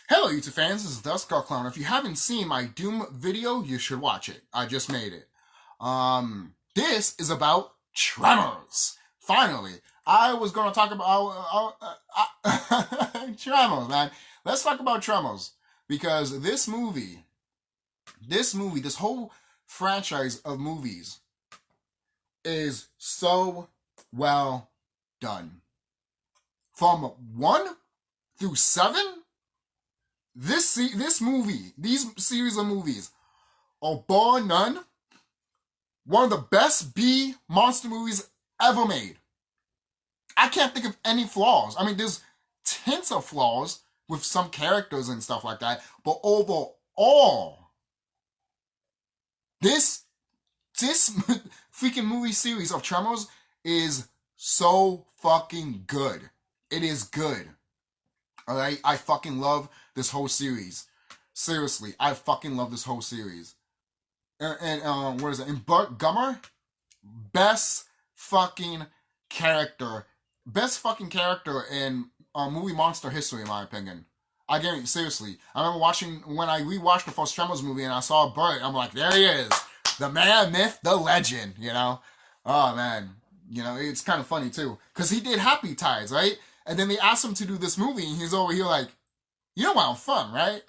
Hello YouTube fans, this is TheSkullKlown. If you haven't seen my Doom video, you should watch it. I just made it. This is about Tremors. Finally, I was going to talk about Tremors, man. Let's talk about Tremors. Because this whole franchise of movies is so well done. From 1 through 7, this movie, these series of movies are bar none one of the best B monster movies ever made. I can't think of any flaws. I mean, there's hints of flaws with some characters and stuff like that, but overall, this freaking movie series of Tremors is so fucking good. It is good. Alright, I fucking love this whole series. Seriously, I fucking love this whole series. And what is it? And Burt Gummer, best fucking character in movie monster history, in my opinion. I guarantee, seriously. I remember when I rewatched the first Tremors movie and I saw Burt, I'm like, there he is. The man, myth, the legend, you know? Oh, man. You know, it's kind of funny, too. Because he did Happy Tides, right? And then they asked him to do this movie, and he's over here like, you know I'm from, right?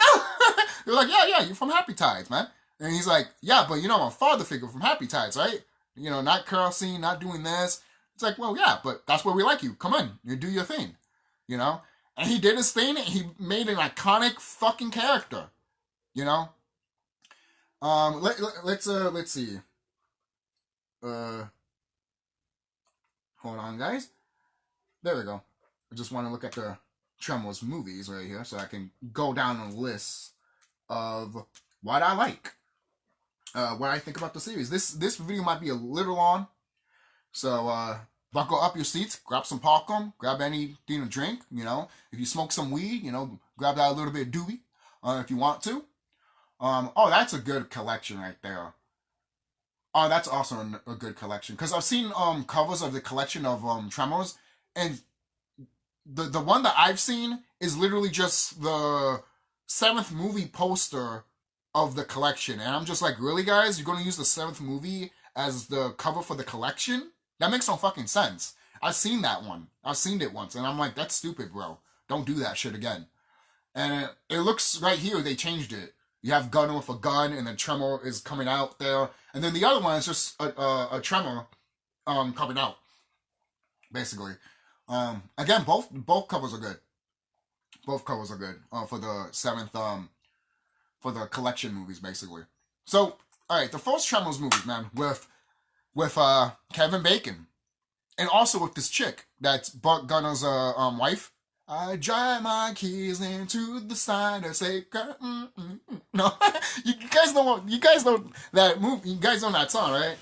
They're like, yeah, you're from Happy Tides, man. And he's like, yeah, but you know I'm a father figure from Happy Tides, right? You know, not cursing, not doing this. It's like, well, yeah, but that's where we like you. Come on, you do your thing, you know? And he did his thing, and he made an iconic fucking character, you know? Let's see. Hold on, guys. There we go. I just want to look at the Tremors movies right here so I can go down a list of what I like. What I think about the series. This video might be a little long, so buckle up your seats, grab some popcorn, grab anything to drink, you know. If you smoke some weed, you know, grab that little bit of doobie if you want to. Oh, that's a good collection right there. Oh, that's also a good collection. Because I've seen covers of the collection of Tremors, and the one that I've seen is literally just the 7th movie poster of the collection. And I'm just like, really, guys? You're going to use the 7th movie as the cover for the collection? That makes no fucking sense. I've seen that one. I've seen it once. And I'm like, that's stupid, bro. Don't do that shit again. And it looks right here, they changed it. You have Gunner with a gun, and then Tremor is coming out there. And then the other one is just a Tremor coming out, basically. Again, both covers are good. Both covers are good for the 7th, for the collection movies, basically. So, alright, the first Tremors movie, man, with Kevin Bacon. And also with this chick, that's Burt Gunner's wife. I drive my keys into the sign and say, no, you guys know that movie. You guys know that song, right?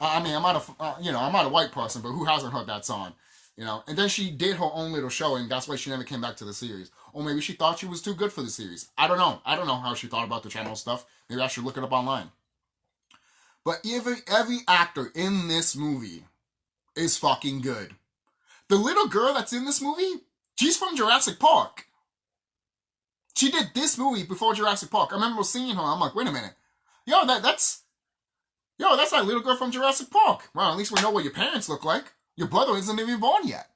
I mean, I'm not a white person, but who hasn't heard that song? You know, and then she did her own little show, and that's why she never came back to the series. Or maybe she thought she was too good for the series. I don't know. I don't know how she thought about the channel stuff. Maybe I should look it up online. But every actor in this movie is fucking good. The little girl that's in this movie, she's from Jurassic Park. She did this movie before Jurassic Park. I remember seeing her. I'm like, wait a minute. That's that little girl from Jurassic Park. Well, at least we know what your parents look like. Your brother isn't even born yet.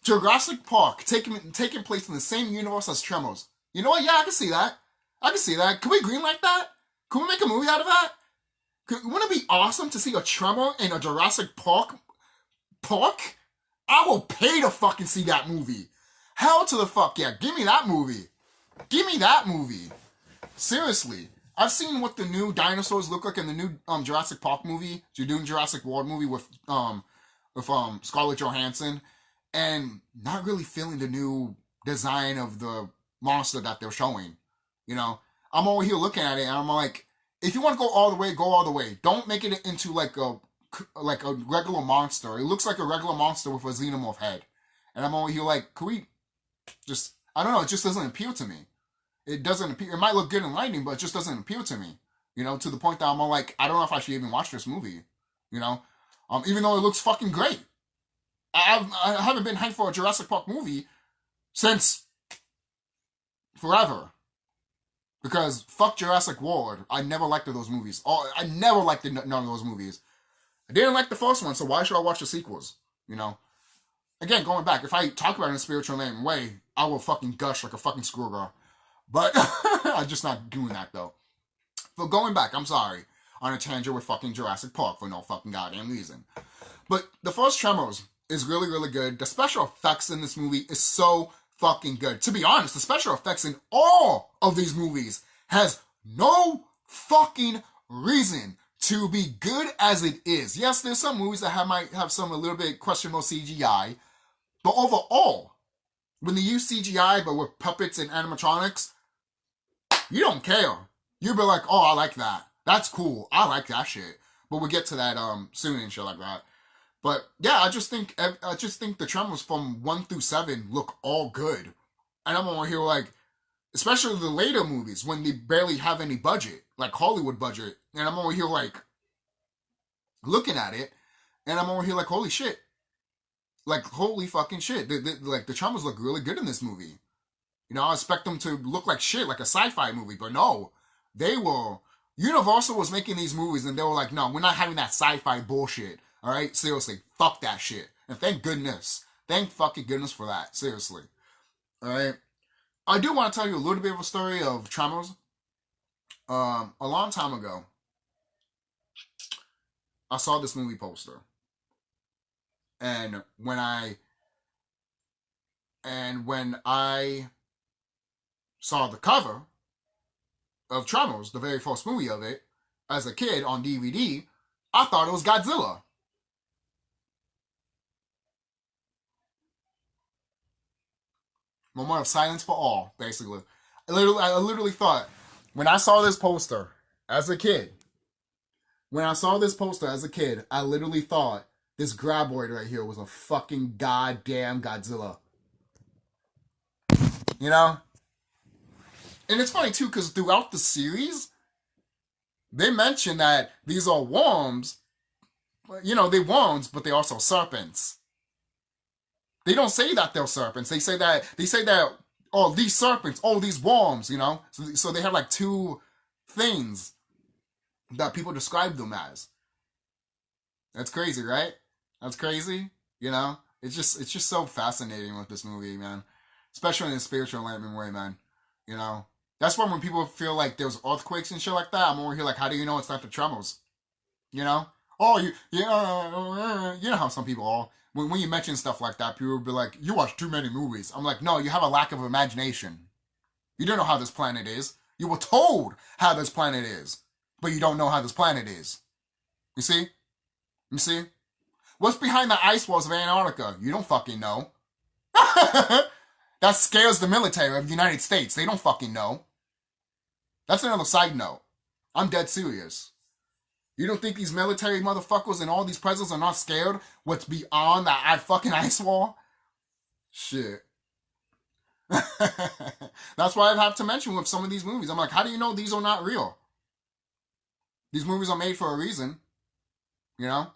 Jurassic Park, taking place in the same universe as Tremors. You know what? Yeah, I can see that. Can we greenlight that? Can we make a movie out of that? Wouldn't it be awesome to see a Tremor in a Jurassic Park? I will pay to fucking see that movie. Hell to the fuck yeah. Give me that movie. Seriously. I've seen what the new dinosaurs look like in the new Jurassic Park movie. You're doing Jurassic World movie with Scarlett Johansson, and not really feeling the new design of the monster that they're showing. You know, I'm over here looking at it, and I'm like, if you want to go all the way, go all the way. Don't make it into like a regular monster. It looks like a regular monster with a xenomorph head, and I'm over here like, could we just? I don't know. It just doesn't appeal to me. It doesn't appear. It might look good in lighting, but it just doesn't appeal to me. You know, to the point that I'm all like, I don't know if I should even watch this movie. You know, even though it looks fucking great. I haven't been hyped for a Jurassic Park movie since forever. Because fuck Jurassic World, I never liked those movies. I never liked none of those movies. I didn't like the first one, so why should I watch the sequels? You know? Again, going back, if I talk about it in a spiritual way, I will fucking gush like a fucking schoolgirl. But I'm just not doing that, though. But going back, I'm sorry, on a tangent with fucking Jurassic Park for no fucking goddamn reason. But the first Tremors is really, really good. The special effects in this movie is so fucking good. To be honest, the special effects in all of these movies has no fucking reason to be good as it is. Yes, there's some movies that might have some a little bit questionable CGI, but overall, when they use CGI but with puppets and animatronics, you don't care. You'll be like, oh, I like that. That's cool. I like that shit. But we'll get to that soon and shit like that. But yeah, I just think the Tremors from 1 through 7 look all good. And I'm over here like, especially the later movies when they barely have any budget, like Hollywood budget. And I'm over here like looking at it, and I'm over here like, holy shit. Like, holy fucking shit. The Tremors look really good in this movie. You know, I expect them to look like shit, like a sci-fi movie, but no. Universal was making these movies, and they were like, no, we're not having that sci-fi bullshit. All right? Seriously, fuck that shit. And thank goodness. Thank fucking goodness for that. Seriously. All right? I do want to tell you a little bit of a story of Tremors. A long time ago, I saw this movie poster. And when I saw the cover of Tremors, the very first movie of it, as a kid on DVD, I thought it was Godzilla. Moment of silence for all, basically. I literally thought, when I saw this poster as a kid, I literally thought this graboid right here was a fucking goddamn Godzilla. You know? And it's funny, too, because throughout the series, they mention that these are worms. You know, they're worms, but they're also serpents. They don't say that they're serpents. They say that, oh, these serpents, oh, these worms, you know? So they have like two things that people describe them as. That's crazy, right? That's crazy, you know? It's just so fascinating with this movie, man. Especially in a spiritual enlightenment way, man. You know? That's why when people feel like there's earthquakes and shit like that, I'm over here like, how do you know it's not the Tremors? You know? Oh, you know how some people are. When you mention stuff like that, people will be like, you watch too many movies. I'm like, no, you have a lack of imagination. You don't know how this planet is. You were told how this planet is, but you don't know how this planet is. You see? You see? What's behind the ice walls of Antarctica? You don't fucking know. That scares the military of the United States. They don't fucking know. That's another side note. I'm dead serious. You don't think these military motherfuckers and all these presidents are not scared what's beyond that fucking ice wall? Shit. That's why I have to mention with some of these movies. I'm like, how do you know these are not real? These movies are made for a reason. You know?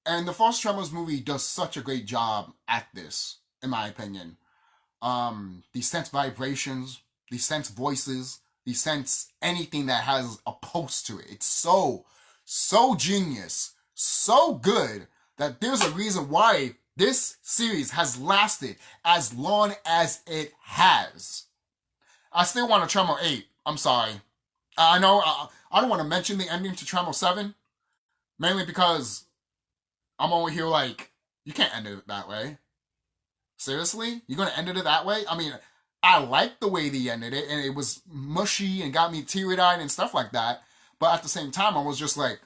And the first Tremors movie does such a great job at this, in my opinion. These sense vibrations, these sense voices, these sense anything that has a pulse to it. It's so genius, so good that there's a reason why this series has lasted as long as it has. I still want a Tremor 8. I'm sorry. I know I don't want to mention the ending to Tremor 7, mainly because I'm over here like, you can't end it that way. Seriously? You're going to end it that way? I mean, I liked the way they ended it, and it was mushy and got me teary-eyed and stuff like that. But at the same time, I was just like,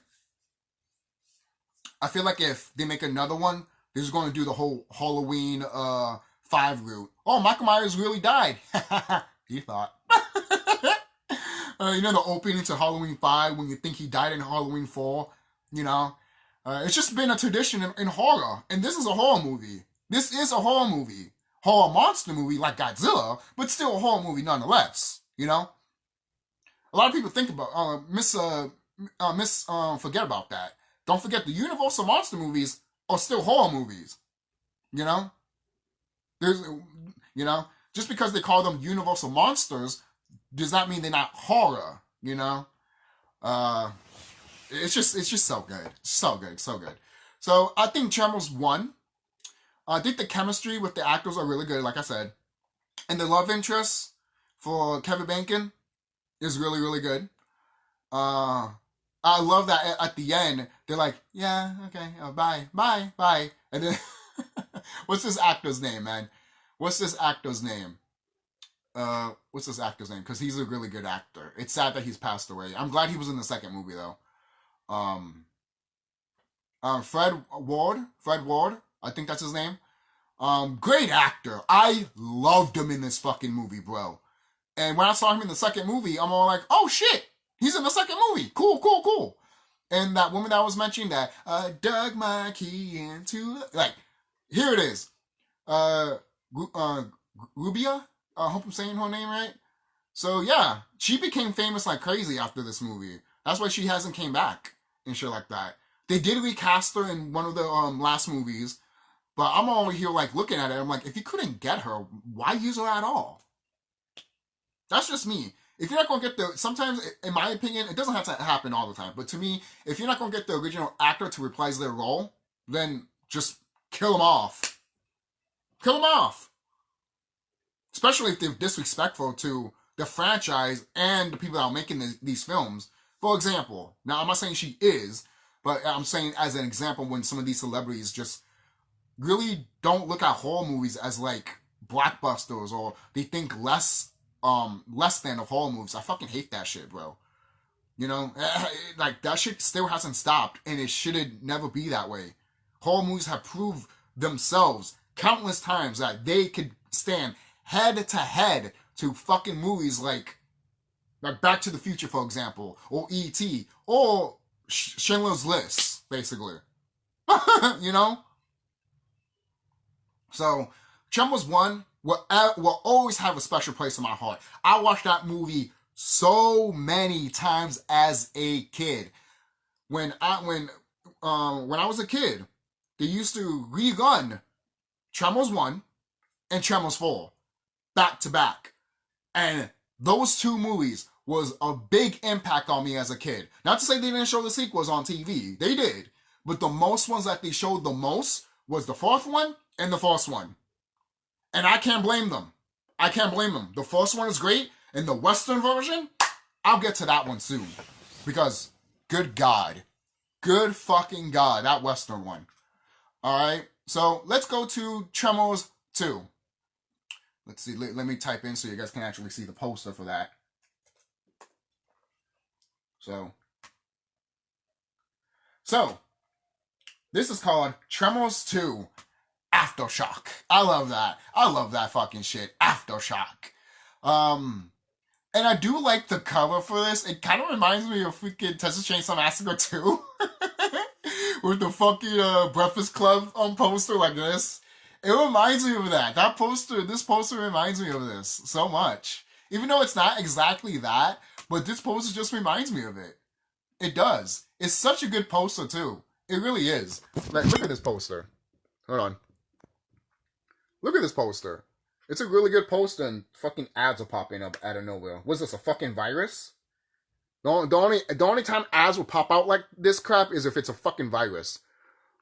I feel like if they make another one, they're just going to do the whole Halloween 5 route. Oh, Michael Myers really died. He thought. You know, the opening to Halloween 5 when you think he died in Halloween 4, you know? It's just been a tradition in horror, and this is a horror movie. This is a horror movie. Horror monster movie like Godzilla, but still a horror movie nonetheless, you know? A lot of people think about, forget about that. Don't forget the Universal monster movies are still horror movies, you know? You know, just because they call them universal monsters does not mean they're not horror. You know, it's just so good, so good, so good. So I think Tremors won. I think the chemistry with the actors are really good, like I said, and the love interest for Kevin Bacon is really really good. I love that at the end they're like, yeah, okay, bye, bye, bye, and then what's this actor's name, man? What's this actor's name? What's this actor's name? Because he's a really good actor. It's sad that he's passed away. I'm glad he was in the second movie though. Fred Ward, I think that's his name. Great actor. I loved him in this fucking movie, bro. And when I saw him in the second movie, I'm all like, oh shit, he's in the second movie. Cool, cool, cool. And that woman that was mentioning that, dug my key into, like, here it is. Rubia? I hope I'm saying her name right. So yeah, she became famous like crazy after this movie. That's why she hasn't came back and shit like that. They did recast her in one of the last movies, but I'm over here like looking at it. I'm like, if you couldn't get her, why use her at all? That's just me. If you're not going to get the, sometimes, in my opinion, it doesn't have to happen all the time. But to me, if you're not going to get the original actor to reprise their role, then just kill them off. Kill them off. Especially if they're disrespectful to the franchise and the people that are making these films. For example, now I'm not saying she is, but I'm saying as an example when some of these celebrities just really don't look at horror movies as like blockbusters, or they think less than of horror movies. I fucking hate that shit, bro. You know, like that shit still hasn't stopped, and it should never be that way. Horror movies have proved themselves countless times that they could stand head to head to fucking movies like Back to the Future, for example, or E.T., or Schindler's List, basically. You know? So, Tremors 1 will always have a special place in my heart. I watched that movie so many times as a kid. When I was a kid, they used to rerun Tremors 1 and Tremors 4 back to back. And those two movies was a big impact on me as a kid. Not to say they didn't show the sequels on TV. They did. But the most ones that they showed the most was the fourth one and the first one. And I can't blame them. I can't blame them. The first one is great. And the Western version, I'll get to that one soon. Because, good God. Good fucking God, that Western one. Alright, so let's go to Tremors 2. Let's see, let me type in so you guys can actually see the poster for that. So, this is called Tremors 2 Aftershock. I love that. I love that fucking shit. Aftershock. And I do like the cover for this. It kind of reminds me of freaking Texas Chainsaw Massacre 2. With the fucking Breakfast Club poster like this. It reminds me of that. This poster reminds me of this so much. Even though it's not exactly that, but this poster just reminds me of it. It does. It's such a good poster too. It really is. Like, look at this poster. Hold on. Look at this poster. It's a really good poster, and fucking ads are popping up out of nowhere. Was this a fucking virus? The only time ads will pop out like this crap is if it's a fucking virus.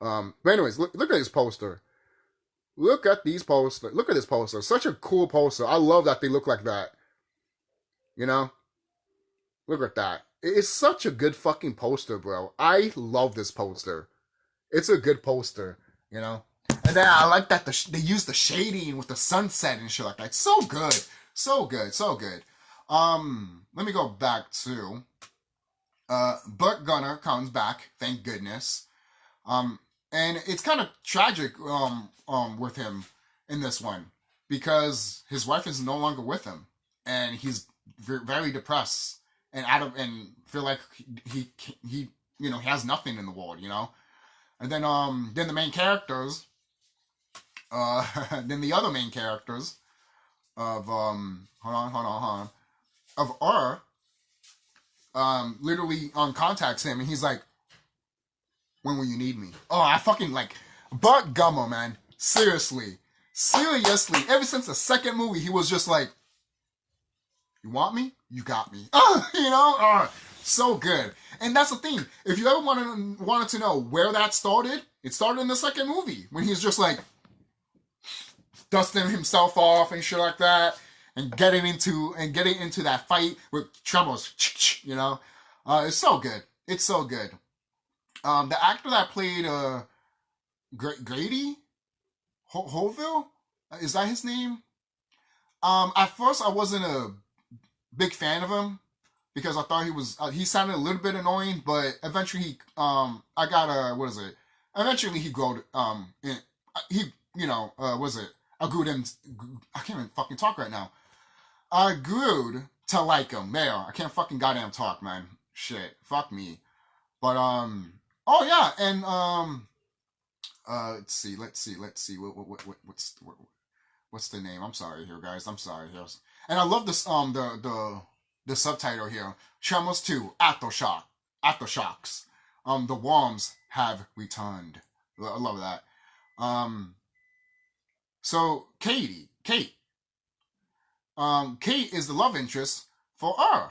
But anyways, look at this poster. Look at these posters. Look at this poster. Such a cool poster. I love that they look like that. You know? Look at that. It's such a good fucking poster, bro. I love this poster. It's a good poster, you know? And then I like that they use the shading with the sunset and shit like that. It's so good. So good. So good. Let me go back to... Burt Gunner comes back, thank goodness. And it's kind of tragic with him in this one, because his wife is no longer with him, and he's very depressed and feel like he you know, he has nothing in the world, you know. And then the main characters, then the other main characters of hold on of literally contacts him, and he's like, when will you need me? Oh, I fucking like Bart Gummer, man. Seriously. Seriously, ever since the second movie, he was just like, you want me? You got me. So good. And that's the thing. If you ever wanted to know where that started, it started in the second movie when he's just like dusting himself off and shit like that, and getting into that fight with Tremors. It's so good. It's so good. The actor that played Grady Hoville, is that his name? At first I wasn't a big fan of him because I thought he sounded a little bit annoying, but eventually eventually he grew I grew him. I can't even fucking talk right now. I grew to like him. There, I can't fucking goddamn talk, man. Shit, fuck me. But oh yeah, and let's see. What's the name? I'm sorry here, guys. I'm sorry here. And I love this the subtitle here. Tremors 2 Aftershocks. The worms have returned. I love that. So Kate is the love interest for her.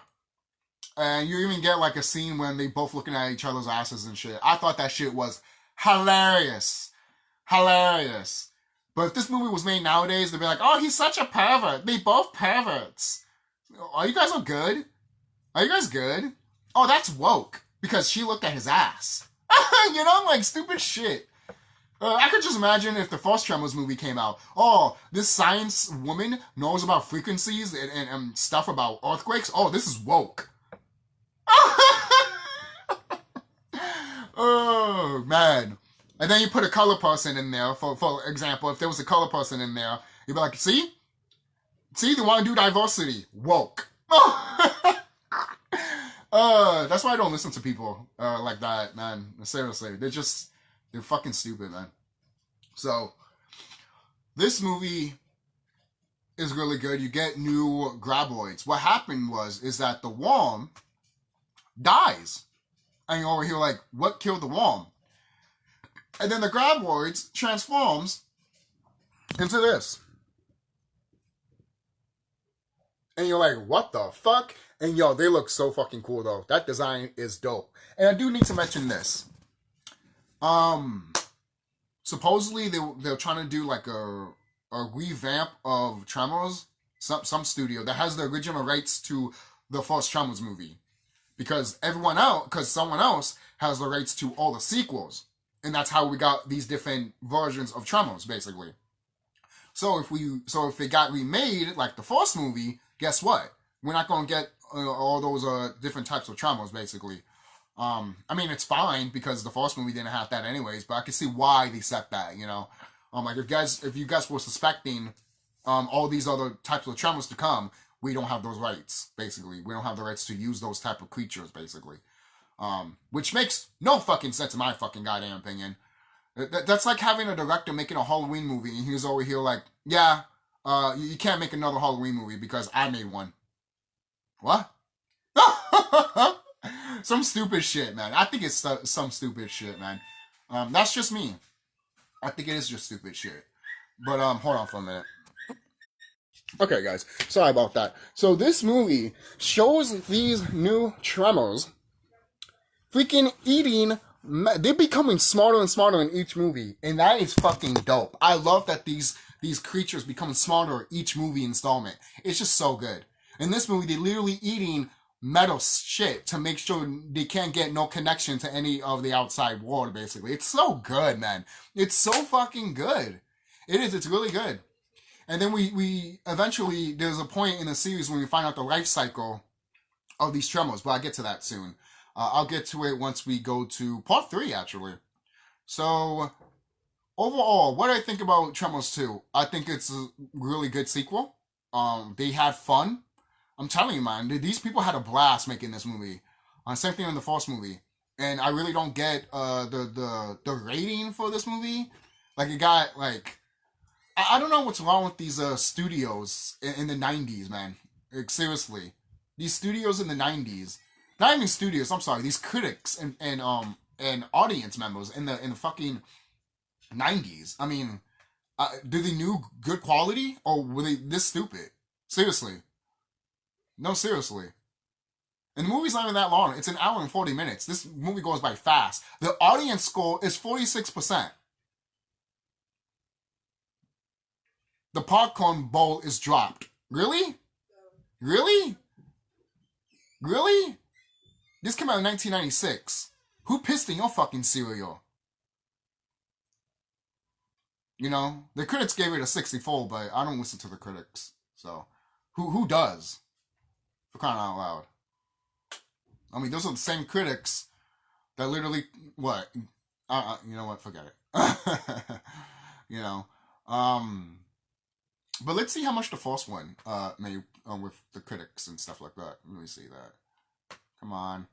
And you even get like a scene when they both looking at each other's asses and shit. I thought that shit was hilarious. Hilarious. But if this movie was made nowadays, they'd be like, oh, he's such a pervert. They both perverts. Are you guys all good? Are you guys good? Oh, that's woke. Because she looked at his ass. Like stupid shit. I could just imagine if the first Tremors movie came out. Oh, this science woman knows about frequencies and stuff about earthquakes. Oh, this is woke. Oh, man. And then you put a color person in there, for example, if there was a color person in there, you'd be like, see, they want to do diversity. Woke. That's why I don't listen to people like that, man. Seriously, they're fucking stupid, man. So, this movie is really good. You get new graboids. What happened is that the worm dies. And you're over here like, what killed the worm? And then the graboids transforms into this. And you're like, what the fuck? And yo, they look so fucking cool though. That design is dope. And I do need to mention this. Supposedly they're trying to do like a revamp of Tremors. Some studio that has the original rights to the first Tremors movie. Because someone else has the rights to all the sequels. And that's how we got these different versions of Tremors, basically. So if it got remade like the first movie, guess what? We're not going to get all those different types of Tremors, basically. I mean, it's fine because the first movie didn't have that anyways, but I can see why they set that, Like if you guys were suspecting all these other types of Tremors to come, we don't have those rights, basically. We don't have the rights to use those type of creatures, basically. Which makes no fucking sense in my fucking goddamn opinion. That's like having a director making a Halloween movie and he's over here like, yeah, you can't make another Halloween movie because I made one. What? Some stupid shit, man. I think it's some stupid shit, man. That's just me. I think it is just stupid shit. But hold on for a minute. Okay, guys. Sorry about that. So this movie shows these new Tremors freaking eating. They're becoming smarter and smarter in each movie, and that is fucking dope. I love that these creatures becoming smarter each movie installment. It's just so good. In this movie, they're literally eating metal shit to make sure they can't get no connection to any of the outside world, basically. It's so good, man. It's so fucking good. It is. It's really good. And then we eventually, there's a point in the series when we find out the life cycle of these Tremors, but I'll get to that soon. I'll get to it once we go to part 3, actually. So, overall, what I think about Tremors 2, I think it's a really good sequel. They had fun. I'm telling you, man, these people had a blast making this movie. Same thing in the first movie. And I really don't get the rating for this movie. Like, it got, like... I don't know what's wrong with these studios in the 90s, man. Like, seriously. These studios in the 90s. Not even studios, I'm sorry. These critics and audience members in the fucking 90s. I mean, Did they knew good quality, or were they this stupid? Seriously. No, seriously. And the movie's not even that long. It's an hour and 40 minutes. This movie goes by fast. The audience score is 46%. The popcorn bowl is dropped. Really? Really? Really? This came out in 1996. Who pissed in your fucking cereal? You know, the critics gave it a 64, but I don't listen to the critics. So, who does? For crying out loud. I mean, those are the same critics that literally, what? You know what? Forget it. You know, but let's see how much the first one made with the critics and stuff like that. Let me see that. Come on.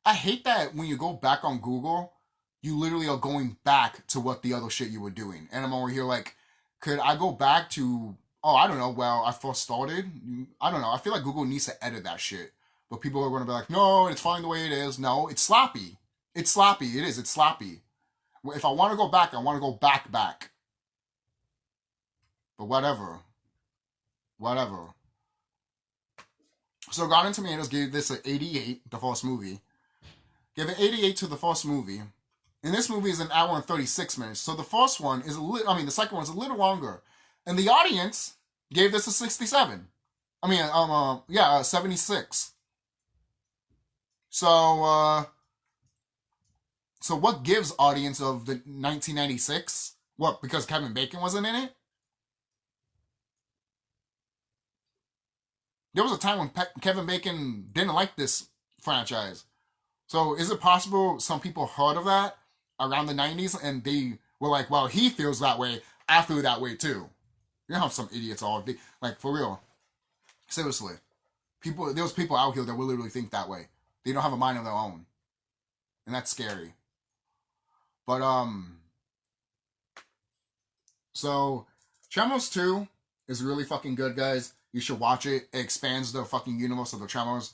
I hate that when you go back on Google, you literally are going back to what the other shit you were doing. And I'm over here like, could I go back to, oh, I don't know, well, I first started? I don't know. I feel like Google needs to edit that shit. But people are going to be like, no, it's fine the way it is. No, it's sloppy. It's sloppy. It is. It's sloppy. If I want to go back, I want to go back. But whatever. Whatever. So Rotten Tomatoes gave this an 88, the first movie. Gave an 88 to the first movie. And this movie is an hour and 36 minutes. So the first one is the second one is a little longer. And the audience gave this a 67. 76. So what gives audience of the 1996? What, because Kevin Bacon wasn't in it? There was a time when Kevin Bacon didn't like this franchise. So is it possible some people heard of that around the 90s and they were like, well, he feels that way, I feel that way too. You know how some idiots are. Like, for real. Seriously. There's people out here that will literally think that way. They don't have a mind of their own. And that's scary. But, so, Tremors 2 is really fucking good, guys. You should watch it. It expands the fucking universe of the Tremors.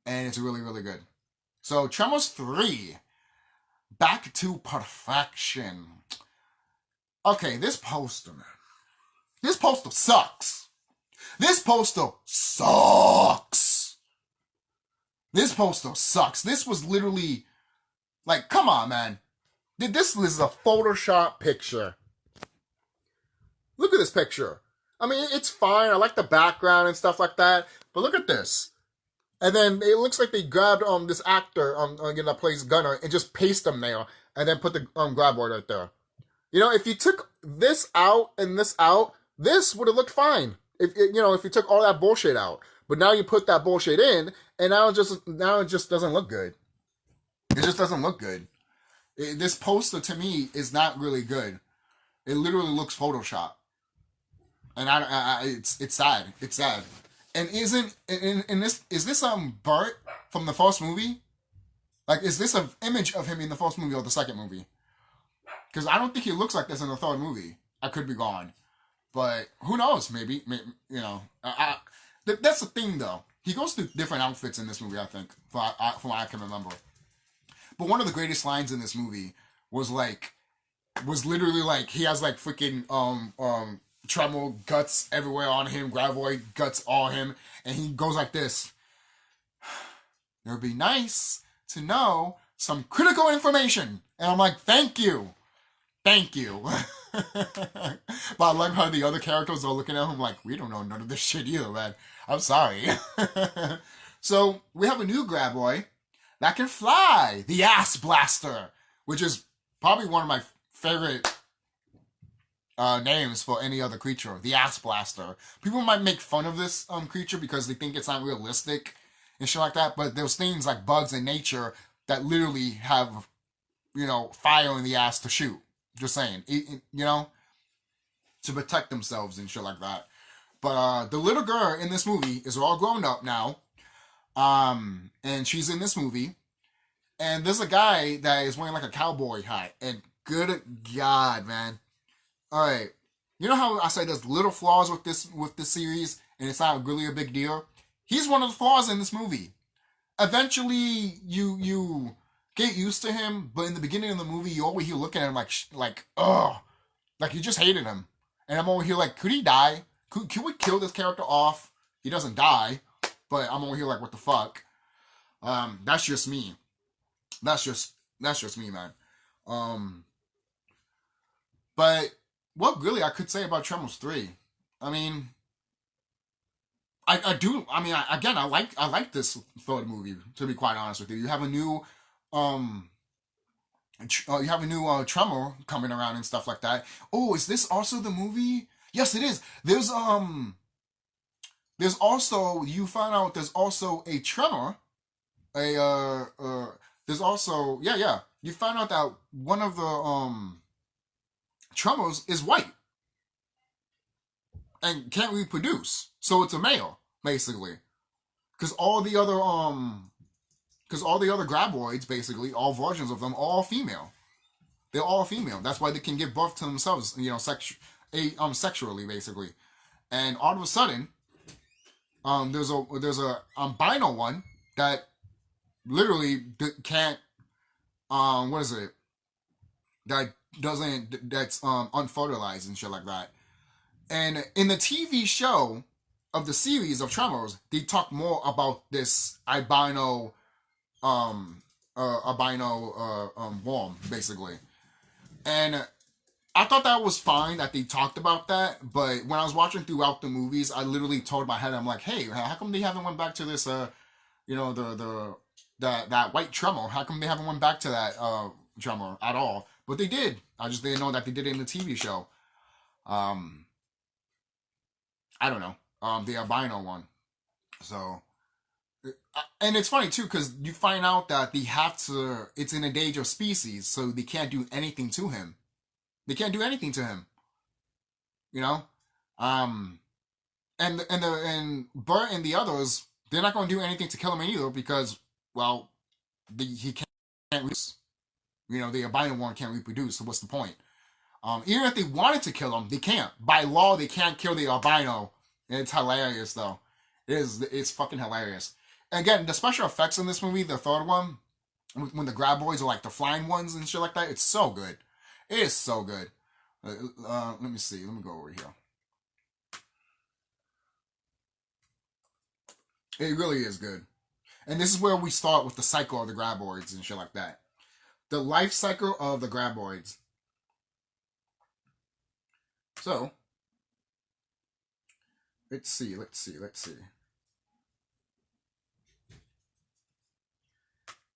And it's really, really good. So, Tremors 3. Back to Perfection. Okay, this poster, man. This poster sucks. This poster sucks. This poster sucks. This was literally, like, come on, man. This is a Photoshop picture. Look at this picture. I mean, it's fine. I like the background and stuff like that. But look at this. And then it looks like they grabbed this actor that plays Gunner and just pasted him there. And then put the grab board right there. You know, if you took this out and this out, this would have looked fine. If you took all that bullshit out. But now you put that bullshit in, and now it just doesn't look good. It just doesn't look good. This poster to me is not really good. It literally looks Photoshop, and it's sad. It's sad. And is this Bert from the first movie? Like, is this an image of him in the first movie or the second movie? Because I don't think he looks like this in the third movie. I could be gone. But who knows? Maybe you know. That's the thing, though. He goes through different outfits in this movie, I think, from what I can remember. But one of the greatest lines in this movie was literally like, he has like freaking Tremor guts everywhere on him, Graboid guts all him, and he goes like this. It would be nice to know some critical information. And I'm like, thank you. Thank you. But I love how the other characters are looking at him like, we don't know none of this shit either, man. I'm sorry. So, we have a new Graboid that can fly. The Ass Blaster. Which is probably one of my favorite names for any other creature. The Ass Blaster. People might make fun of this creature because they think it's not realistic and shit like that. But there's things like bugs in nature that literally have, fire in the ass to shoot. Just saying, to protect themselves and shit like that. But the little girl in this movie is all grown up now. And she's in this movie. And there's a guy that is wearing like a cowboy hat. And good God, man. Alright. You know how I say there's little flaws with this series and it's not really a big deal? He's one of the flaws in this movie. Eventually, you get used to him, but in the beginning of the movie, you always hear looking at him like, ugh. Like you just hated him. And I'm over here like, could he die? Can we kill this character off? He doesn't die, but I'm over here like, what the fuck? That's just me. That's just me, man. Um, but what really I could say about Tremors 3? I mean, I do. I mean, again, I like this third movie. To be quite honest with you, you have a new um Tremor coming around and stuff like that. Oh, is this also the movie? Yes, it is. There's also, you find out there's also a Tremor. There's also, yeah. You find out that one of the Tremors is white and can't reproduce, so it's a male basically. Because all the other graboids, basically, all versions of them, all female. They're all female. That's why they can give birth to themselves, sexually, basically. And all of a sudden, there's a albino one that literally can't, what is it? That's unfertilized and shit like that. And in the TV show of the series of Tremors, they talk more about this albino worm, basically. And I thought that was fine that they talked about that, but when I was watching throughout the movies, I literally told my head, I'm like, hey, how come they haven't went back to this, that white Tremor? How come they haven't went back to that Tremor at all? But they did. I just didn't know that they did it in the TV show. I don't know. The albino one. So, and it's funny too, because you find out that they have to, it's an endangered species, so they can't do anything to him. They can't do anything to him. You know? And Bert and the others, they're not going to do anything to kill him either, because, well, he can't reproduce. The albino one can't reproduce, so what's the point? Even if they wanted to kill him, they can't. By law, they can't kill the albino. And it's hilarious, though. It's fucking hilarious. And again, the special effects in this movie, the third one, when the graboids are like the flying ones and shit like that, it's so good. It is so good. Let me see. Let me go over here. It really is good. And this is where we start with the cycle of the graboids and shit like that. The life cycle of the graboids. So, let's see.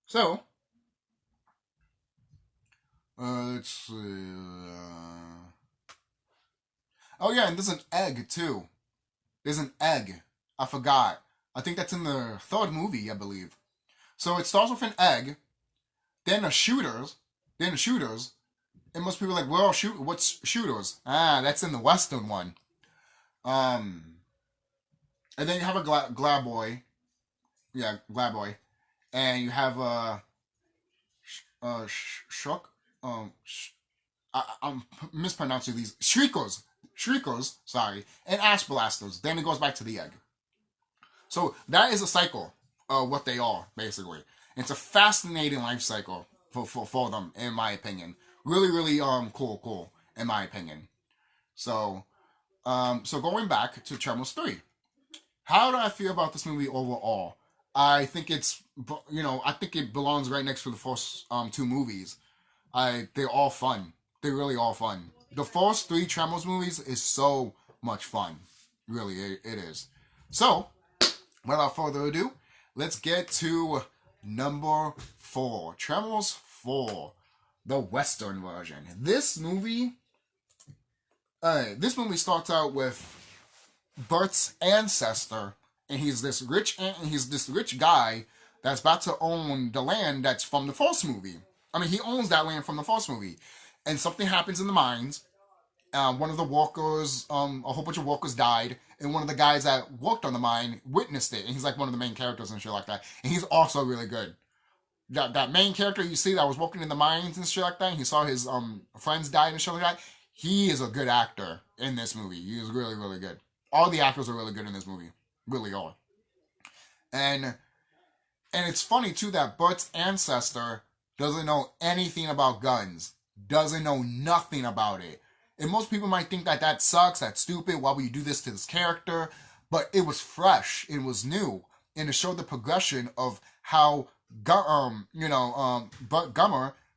So, let's see. Oh yeah, and there's an egg too. There's an egg. I forgot. I think that's in the third movie, I believe. So it starts with an egg, then the shooters. And most people are like, well, what's shooters? That's in the Western one. And then you have a glaboy. Yeah, glaboy. And you have Shook. I'm mispronouncing these. Shriekers, sorry. And Ash Blasters. Then it goes back to the egg. So that is a cycle of what they are, basically. It's a fascinating life cycle for them, in my opinion. Really, really cool, in my opinion. So going back to Tremors 3. How do I feel about this movie overall? I think I think it belongs right next to the first two movies. They're all fun. They're really all fun. The first three Tremors movies is so much fun. Really, it is. So, without further ado, let's get to number 4. Tremors 4. The Western version. This movie starts out with Bert's ancestor, and he's this rich guy that's about to own the land that's from the first movie. I mean, he owns that land from the first movie, and something happens in the mines. One of the workers, a whole bunch of workers died, and one of the guys that worked on the mine witnessed it, and he's like one of the main characters and shit like that. And he's also really good. That main character you see that was working in the mines and shit like that, and he saw his friends die and shit like that, he is a good actor in this movie. He is really, really good. All the actors are really good in this movie. Really are. And it's funny, too, that Bert's ancestor doesn't know anything about guns. Doesn't know nothing about it. And most people might think that that sucks, that's stupid, why would you do this to this character? But it was fresh, it was new, and it showed the progression of how Gummer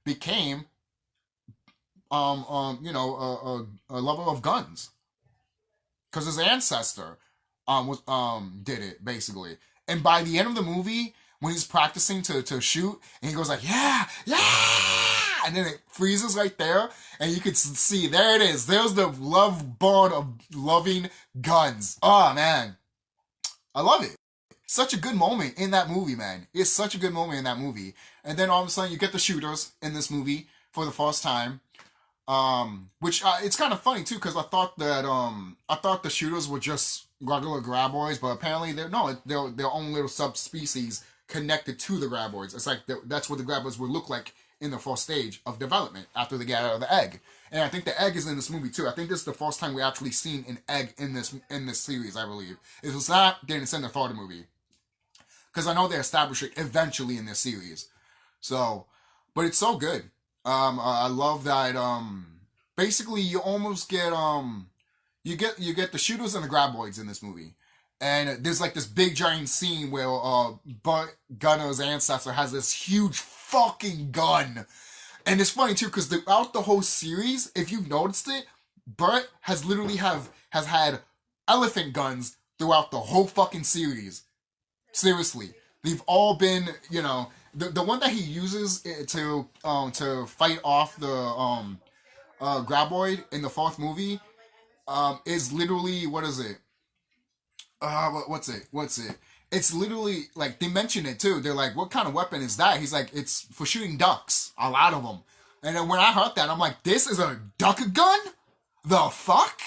became a lover of guns, because his ancestor was did it basically. And by the end of the movie, when he's practicing to shoot, and he goes like, yeah, and then it freezes right there, and you could see, there it is. There's the love bond of loving guns. Oh, man. I love it. Such a good moment in that movie, man. It's such a good moment in that movie. And then all of a sudden, you get the shooters in this movie for the first time. Which it's kind of funny too, because I thought the shooters were just regular graboids, but apparently they're their own little subspecies connected to the graboids. It's like that's what the graboids would look like in the first stage of development after they get out of the egg. And I think the egg is in this movie too. I think this is the first time we actually seen an egg in this series. I believe if it's not, then it's in the third movie, because I know they establish it eventually in this series. So, but it's so good. I love that. Basically, you almost get you get the shooters and the graboids in this movie, and there's like this big giant scene where Burt Gunner's ancestor has this huge fucking gun, and it's funny too because throughout the whole series, if you've noticed it, Burt has literally has had elephant guns throughout the whole fucking series. Seriously, they've all been, the one that he uses to fight off the graboid in the fourth movie is literally, what is it? What's it? It's literally like, they mention it too. They're like, what kind of weapon is that? He's like, it's for shooting ducks. A lot of them. And then when I heard that, I'm like, this is a duck gun? The fuck?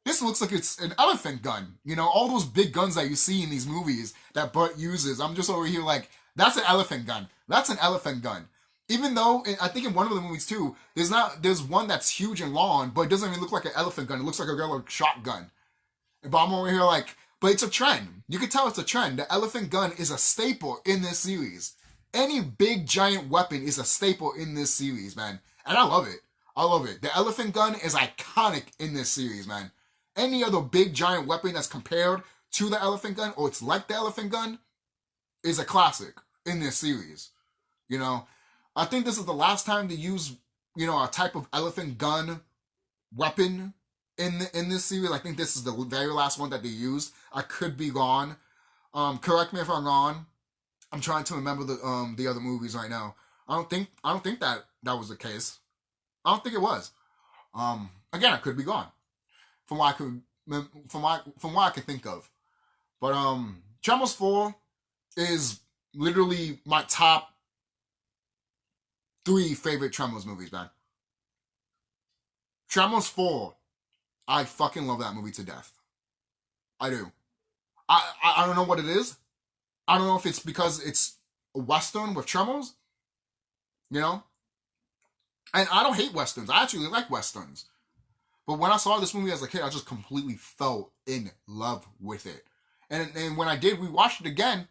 This looks like it's an elephant gun. All those big guns that you see in these movies that Burt uses. I'm just over here like, that's an elephant gun. That's an elephant gun. Even though, I think in one of the movies too, there's one that's huge and long, but it doesn't even look like an elephant gun. It looks like a regular shotgun. But I'm over here like, but it's a trend. You can tell it's a trend. The elephant gun is a staple in this series. Any big giant weapon is a staple in this series, man. And I love it. I love it. The elephant gun is iconic in this series, man. Any other big giant weapon that's compared to the elephant gun, or it's like the elephant gun, is a classic in this series. I think this is the last time they use, a type of elephant gun weapon in this series. I think this is the very last one that they used. I could be wrong. Correct me if I'm wrong. I'm trying to remember the other movies right now. I don't think that was the case. I don't think it was. Again, I could be gone. From what I could think of. But Tremors 4 is literally my top 3 favorite Tremors movies, man. Tremors 4, I fucking love that movie to death. I do. I don't know what it is. I don't know if it's because it's a Western with Tremors, And I don't hate Westerns. I actually like Westerns. But when I saw this movie as a kid, I just completely fell in love with it. And when I did rewatch it again,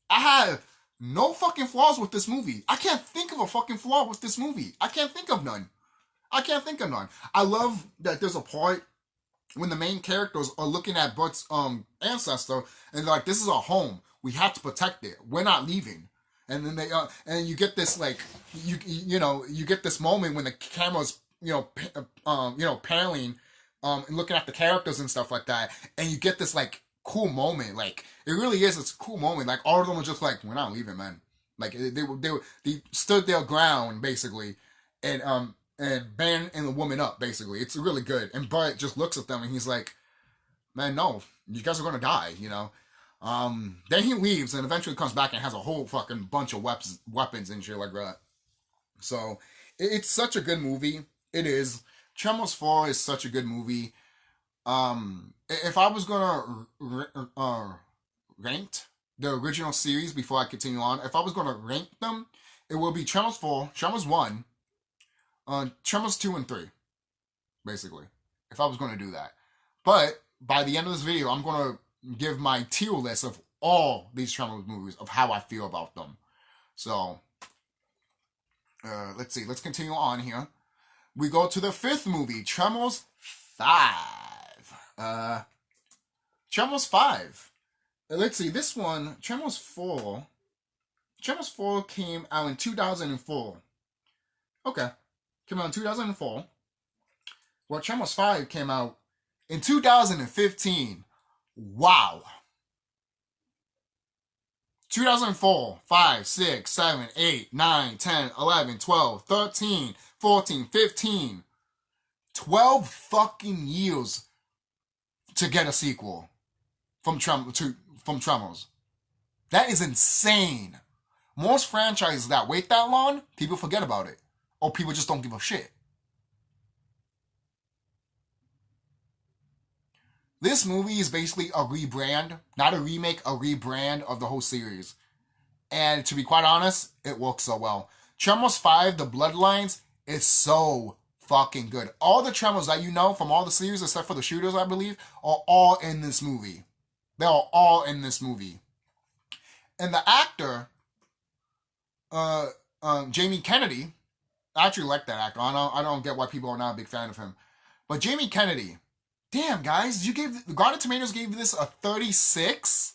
I had no fucking flaws with this movie. I can't think of a fucking flaw with this movie. I can't think of none. I love that there's a part when the main characters are looking at Burt's ancestor, and they're like, this is our home. We have to protect it. We're not leaving. And then and you get this like, you get this moment when the camera's paneling, and looking at the characters and stuff like that, and you get this like cool moment. Like, it really is. It's a cool moment. Like, all of them are just like, we're not leaving, man. Like, they stood their ground basically, and band and the woman up basically. It's really good. And Bart just looks at them and he's like, man, no, you guys are gonna die. Then he leaves and eventually comes back and has a whole fucking bunch of weapons and shit like that. So it's such a good movie. It is. Tremors 4 is such a good movie. If I was gonna rank the original series before I continue on, if I was gonna rank them, it will be Tremors 4, Tremors 1, Tremors 2 and 3, basically. If I was gonna do that. But by the end of this video, I'm gonna give my tier list of all these Tremors movies, of how I feel about them. So let's see. Let's continue on here. we go to the fifth movie, Tremors 5. Tremors 5. Let's see, this one, Tremors 4. Tremors 4 came out in 2004. Okay. Came out in 2004. Well, Tremors 5 came out in 2015. Wow. 2004, 5, 6, 7, 8, 9, 10, 11, 12, 13, 14, 15. 12 fucking years to get a sequel from Tremors. That is insane. Most franchises that wait that long, people forget about it. Or people just don't give a shit. This movie is basically a rebrand, not a remake, a rebrand of the whole series. And to be quite honest, it works so well. Tremors 5, The Bloodlines, is so fucking good. All the Tremors that you know from all the series, except for the shooters, I believe, are all in this movie. They are all in this movie. And the actor, Jamie Kennedy, I actually like that actor. I don't get why people are not a big fan of him. But Jamie Kennedy, damn, guys, Rotten Tomatoes gave this a 36?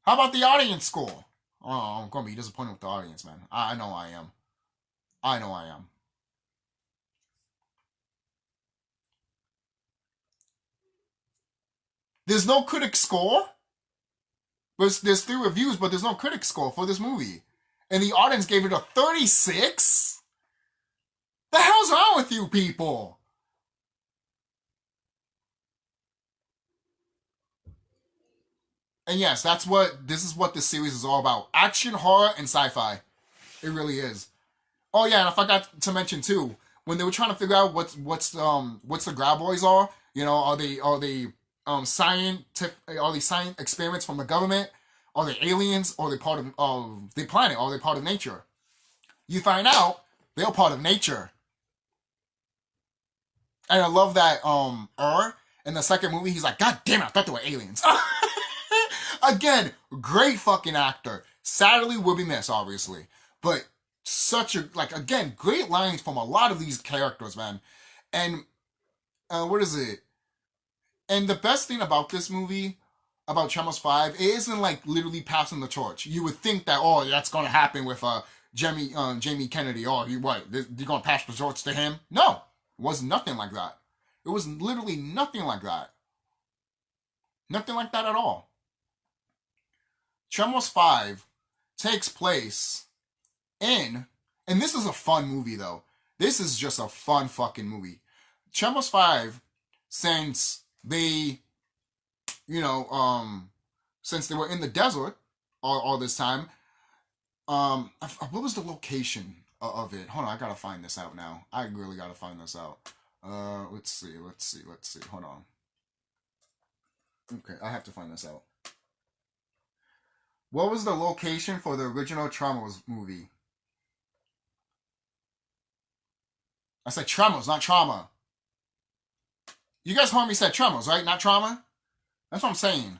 How about the audience score? Oh, I'm going to be disappointed with the audience, man. I know I am. I know I am. There's no critic score? There's 3 reviews, but there's no critic score for this movie. And the audience gave it a 36? The hell's wrong with you people? And yes, this is what this series is all about. Action, horror, and sci-fi. It really is. Oh yeah, and I forgot to mention too, when they were trying to figure out what's the graboids are, you know, are they science experiments from the government? Are they aliens? Or are they part of the planet? Or are they part of nature? You find out they're part of nature. And I love that in the second movie, he's like, God damn it, I thought they were aliens. Again, great fucking actor. Sadly will be missed, obviously. But such a, again, great lines from a lot of these characters, man. And, what is it? And the best thing about this movie, about Tremors 5, it isn't literally passing the torch. You would think that, oh, that's going to happen with Jamie Kennedy. Oh, you're going to pass the torch to him? No, it was nothing like that. It was literally nothing like that. Nothing like that at all. Tremors 5 takes place and this is a fun movie though. This is just a fun fucking movie. Tremors 5, since they, since they were in the desert all this time, what was the location of it? Hold on, I gotta find this out now. I really gotta find this out. Let's see. Hold on. Okay, I have to find this out. What was the location for the original Tremors movie? I said Tremors, not trauma. You guys heard me say Tremors, right? Not trauma? That's what I'm saying.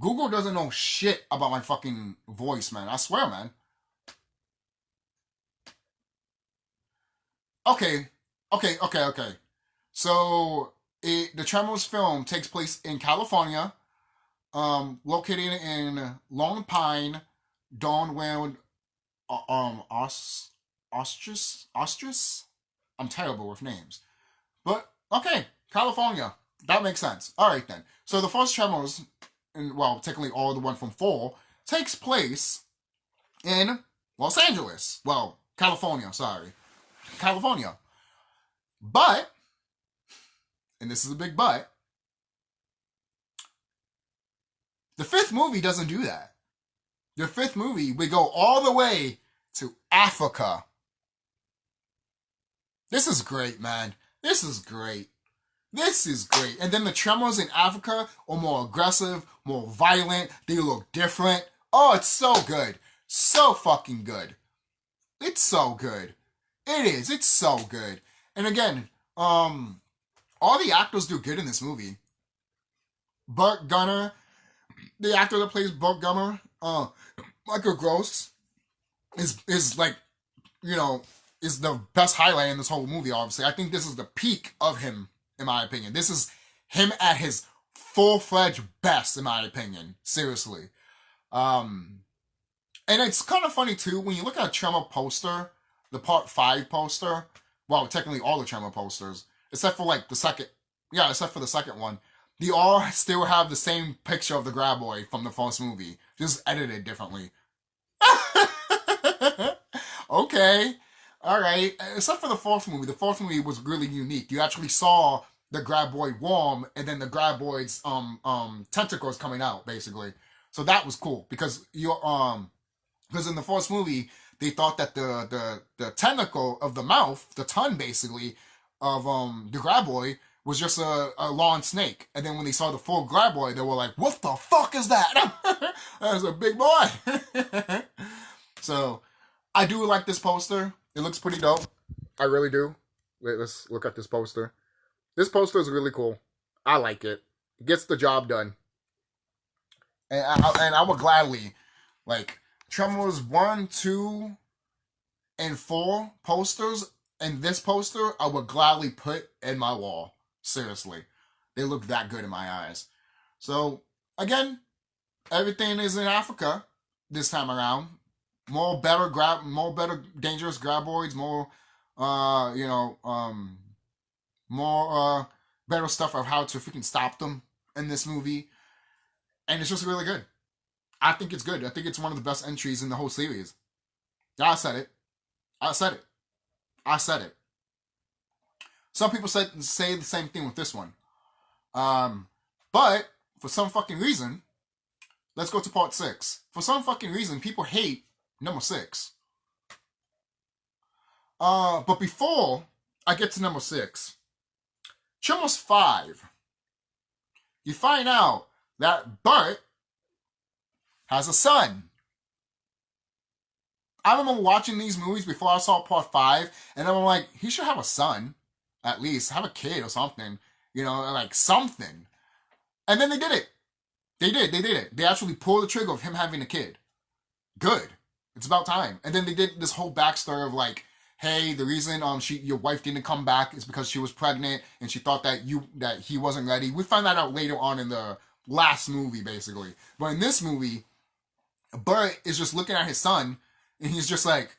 Google doesn't know shit about my fucking voice, man. I swear, man. Okay. So, the Tremors film takes place in California, located in Lone Pine, Dawnwind, Ostrus? I'm terrible with names. But, okay, California. That makes sense. Alright then. So the first Tremors, technically all the one from 4, takes place in Los Angeles. Well, California, sorry. California. But, and this is a big but, the 5th movie doesn't do that. The 5th movie, we go all the way to Africa. This is great, man. This is great. And then the Tremors in Africa are more aggressive, more violent. They look different. Oh, it's so good. So fucking good. It's so good. It is. It's so good. And again, all the actors do good in this movie. Burt Gunner, the actor that plays Burt Gunner, Michael Gross, is is the best highlight in this whole movie, obviously. I think this is the peak of him, in my opinion. This is him at his full-fledged best, in my opinion. Seriously. And it's kind of funny, too, when you look at a Tremor poster, the Part 5 poster, well, technically all the Tremor posters, except for, like, the second, yeah, except for the second one, they all still have the same picture of the Graboid from the first movie, just edited differently. Okay. All right. Except for the fourth movie. The fourth movie was really unique. You actually saw the Graboid worm and then the Graboid's tentacles coming out, basically. So that was cool because because in the first movie they thought that the tentacle of the mouth, the tongue basically of the Graboid was just a long snake. And then when they saw the full Graboid, they were like, "What the fuck is that?" That's a big boy. So I do like this poster. It looks pretty dope. I really do. Let's look at this poster. This poster is really cool. I like it. It gets the job done. And I would gladly, like, Tremors 1, 2, and 4 posters, and this poster, I would gladly put in my wall. Seriously. They look that good in my eyes. So, again, everything is in Africa this time around. More better dangerous Graboids, more more better stuff of how to freaking stop them in this movie. And it's just really good. I think it's good. I think it's one of the best entries in the whole series. I said it. I said it. I said it. Some people say the same thing with this one. But for some fucking reason, let's go to part 6. For some fucking reason, people hate number 6. But before I get to number 6, Tremors 5, you find out that Bert has a son. I remember watching these movies before I saw part 5, and I'm like, he should have a son, at least, have a kid or something, like something. And then they did it. They did it. They actually pulled the trigger of him having a kid. Good. It's about time. And then they did this whole backstory of like, hey, the reason your wife didn't come back is because she was pregnant and she thought that he wasn't ready. We find that out later on in the last movie, basically. But in this movie, Bert is just looking at his son and he's just like,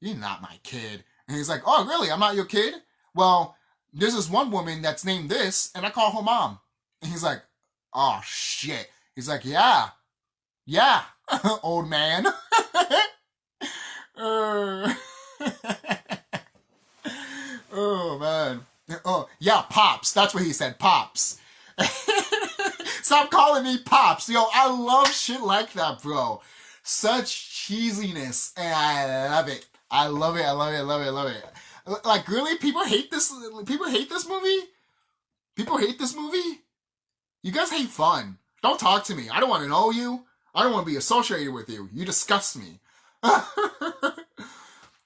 "You're not my kid." And he's like, "Oh, really? I'm not your kid? Well, there's this one woman that's named this and I call her mom." And he's like, "Oh, shit." He's like, Yeah, old man." Oh, man. Oh, yeah, Pops. That's what he said, Pops. Stop calling me Pops. Yo, I love shit like that, bro. Such cheesiness, and I love it. I love it. Like, really? People hate this movie? People hate this movie? You guys hate fun. Don't talk to me. I don't want to know you. I don't want to be associated with you. You disgust me.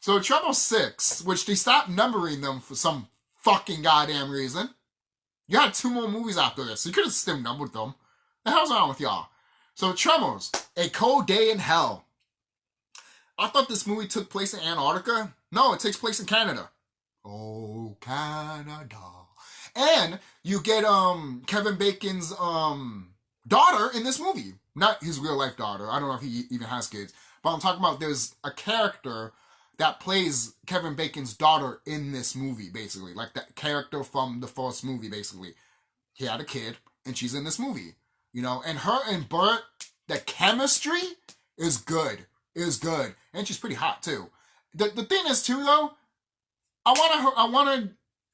So Tremors 6, which they stopped numbering them for some fucking goddamn reason. You had 2 more movies after this. So you could have still numbered them. The hell's wrong with y'all? So Tremors, A Cold Day in Hell. I thought this movie took place in Antarctica. No, it takes place in Canada. Oh, Canada. And you get Kevin Bacon's daughter in this movie. Not his real life daughter. I don't know if he even has kids. But I'm talking about there's a character that plays Kevin Bacon's daughter in this movie, basically. Like that character from the first movie, basically. He had a kid, and she's in this movie. And her and Bert, the chemistry is good. And she's pretty hot, too. The thing is, too, though, I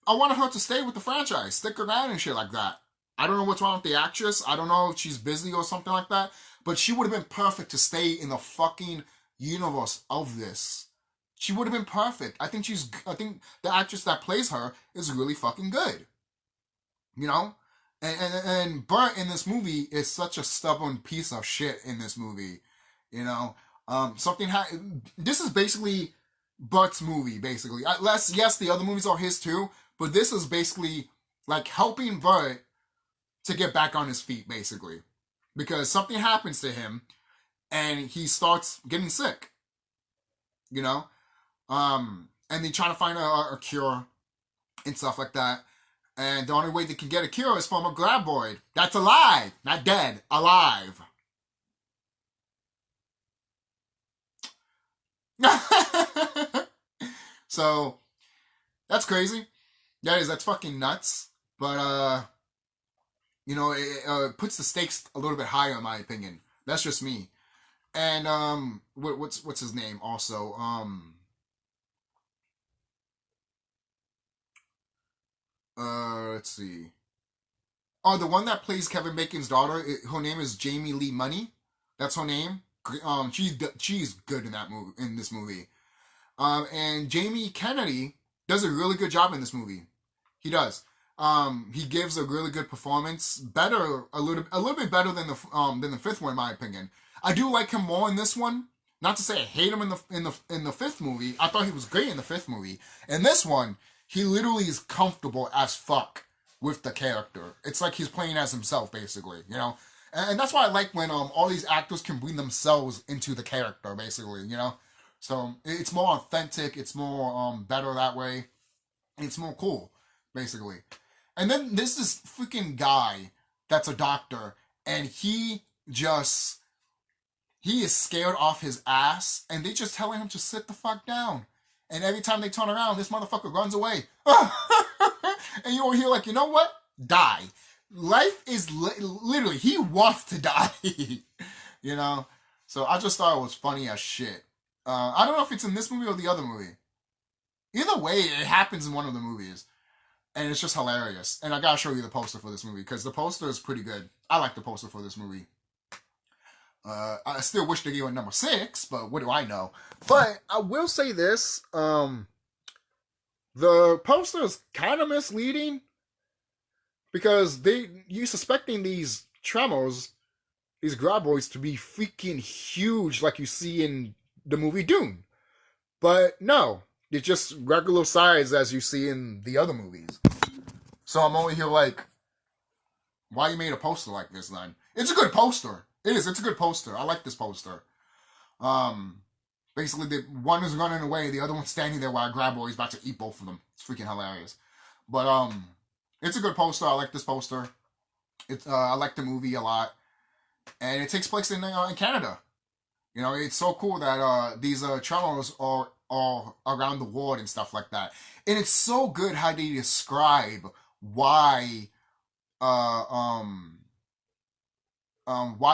wanted her to stay with the franchise, stick around and shit like that. I don't know what's wrong with the actress. I don't know if she's busy or something like that. But she would have been perfect to stay in the fucking universe of this. She would have been perfect. I think the actress that plays her is really fucking good. And Bert in this movie is such a stubborn piece of shit in this movie. This is basically Bert's movie, basically. Yes, the other movies are his too, but this is basically like helping Bert to get back on his feet, basically. Because something happens to him and he starts getting sick. And and they try to find a cure and stuff like that. And the only way they can get a cure is from a graboid that's alive, not dead, alive. So that's crazy. That's fucking nuts. But you know, it puts the stakes a little bit higher in my opinion. That's just me. And what's his name also? Let's see. Oh, the one that plays Kevin Bacon's daughter. Her name is Jamie Lee Money. That's her name. She's good in that movie. In this movie. And Jamie Kennedy does a really good job in this movie. He does. He gives a really good performance. A little bit better than the fifth one, in my opinion. I do like him more in this one. Not to say I hate him in the fifth movie. I thought he was great in the fifth movie. In this one, he literally is comfortable as fuck with the character. It's like he's playing as himself, basically. You know, and that's why I like when all these actors can bring themselves into the character, basically. You know, so it's more authentic. It's more better that way. It's more cool, basically. And then there's this freaking guy that's a doctor, and he is scared off his ass, and they just telling him to sit the fuck down. And every time they turn around, this motherfucker runs away. And you're here like, you know what? Die. Life is literally, he wants to die. You know? So I just thought it was funny as shit. I don't know if it's in this movie or the other movie. Either way, it happens in one of the movies. And it's just hilarious. And I gotta show you the poster for this movie, because the poster is pretty good. I like the poster for this movie. I still wish they gave it number 6, but what do I know? But I will say this. The poster is kind of misleading, because you suspecting these Tremors, these graboids, to be freaking huge like you see in the movie Dune. But no, it's just regular size as you see in the other movies. So I'm over here like, why you made a poster like this then? It's a good poster. It is. It's a good poster. I like this poster. Basically, the one is running away, the other one's standing there while a graboid is about to eat both of them. It's freaking hilarious. But it's a good poster. I like this poster. I like the movie a lot, and it takes place in Canada. You know, it's so cool that these Tremors are around the world and stuff like that. And it's so good how they describe why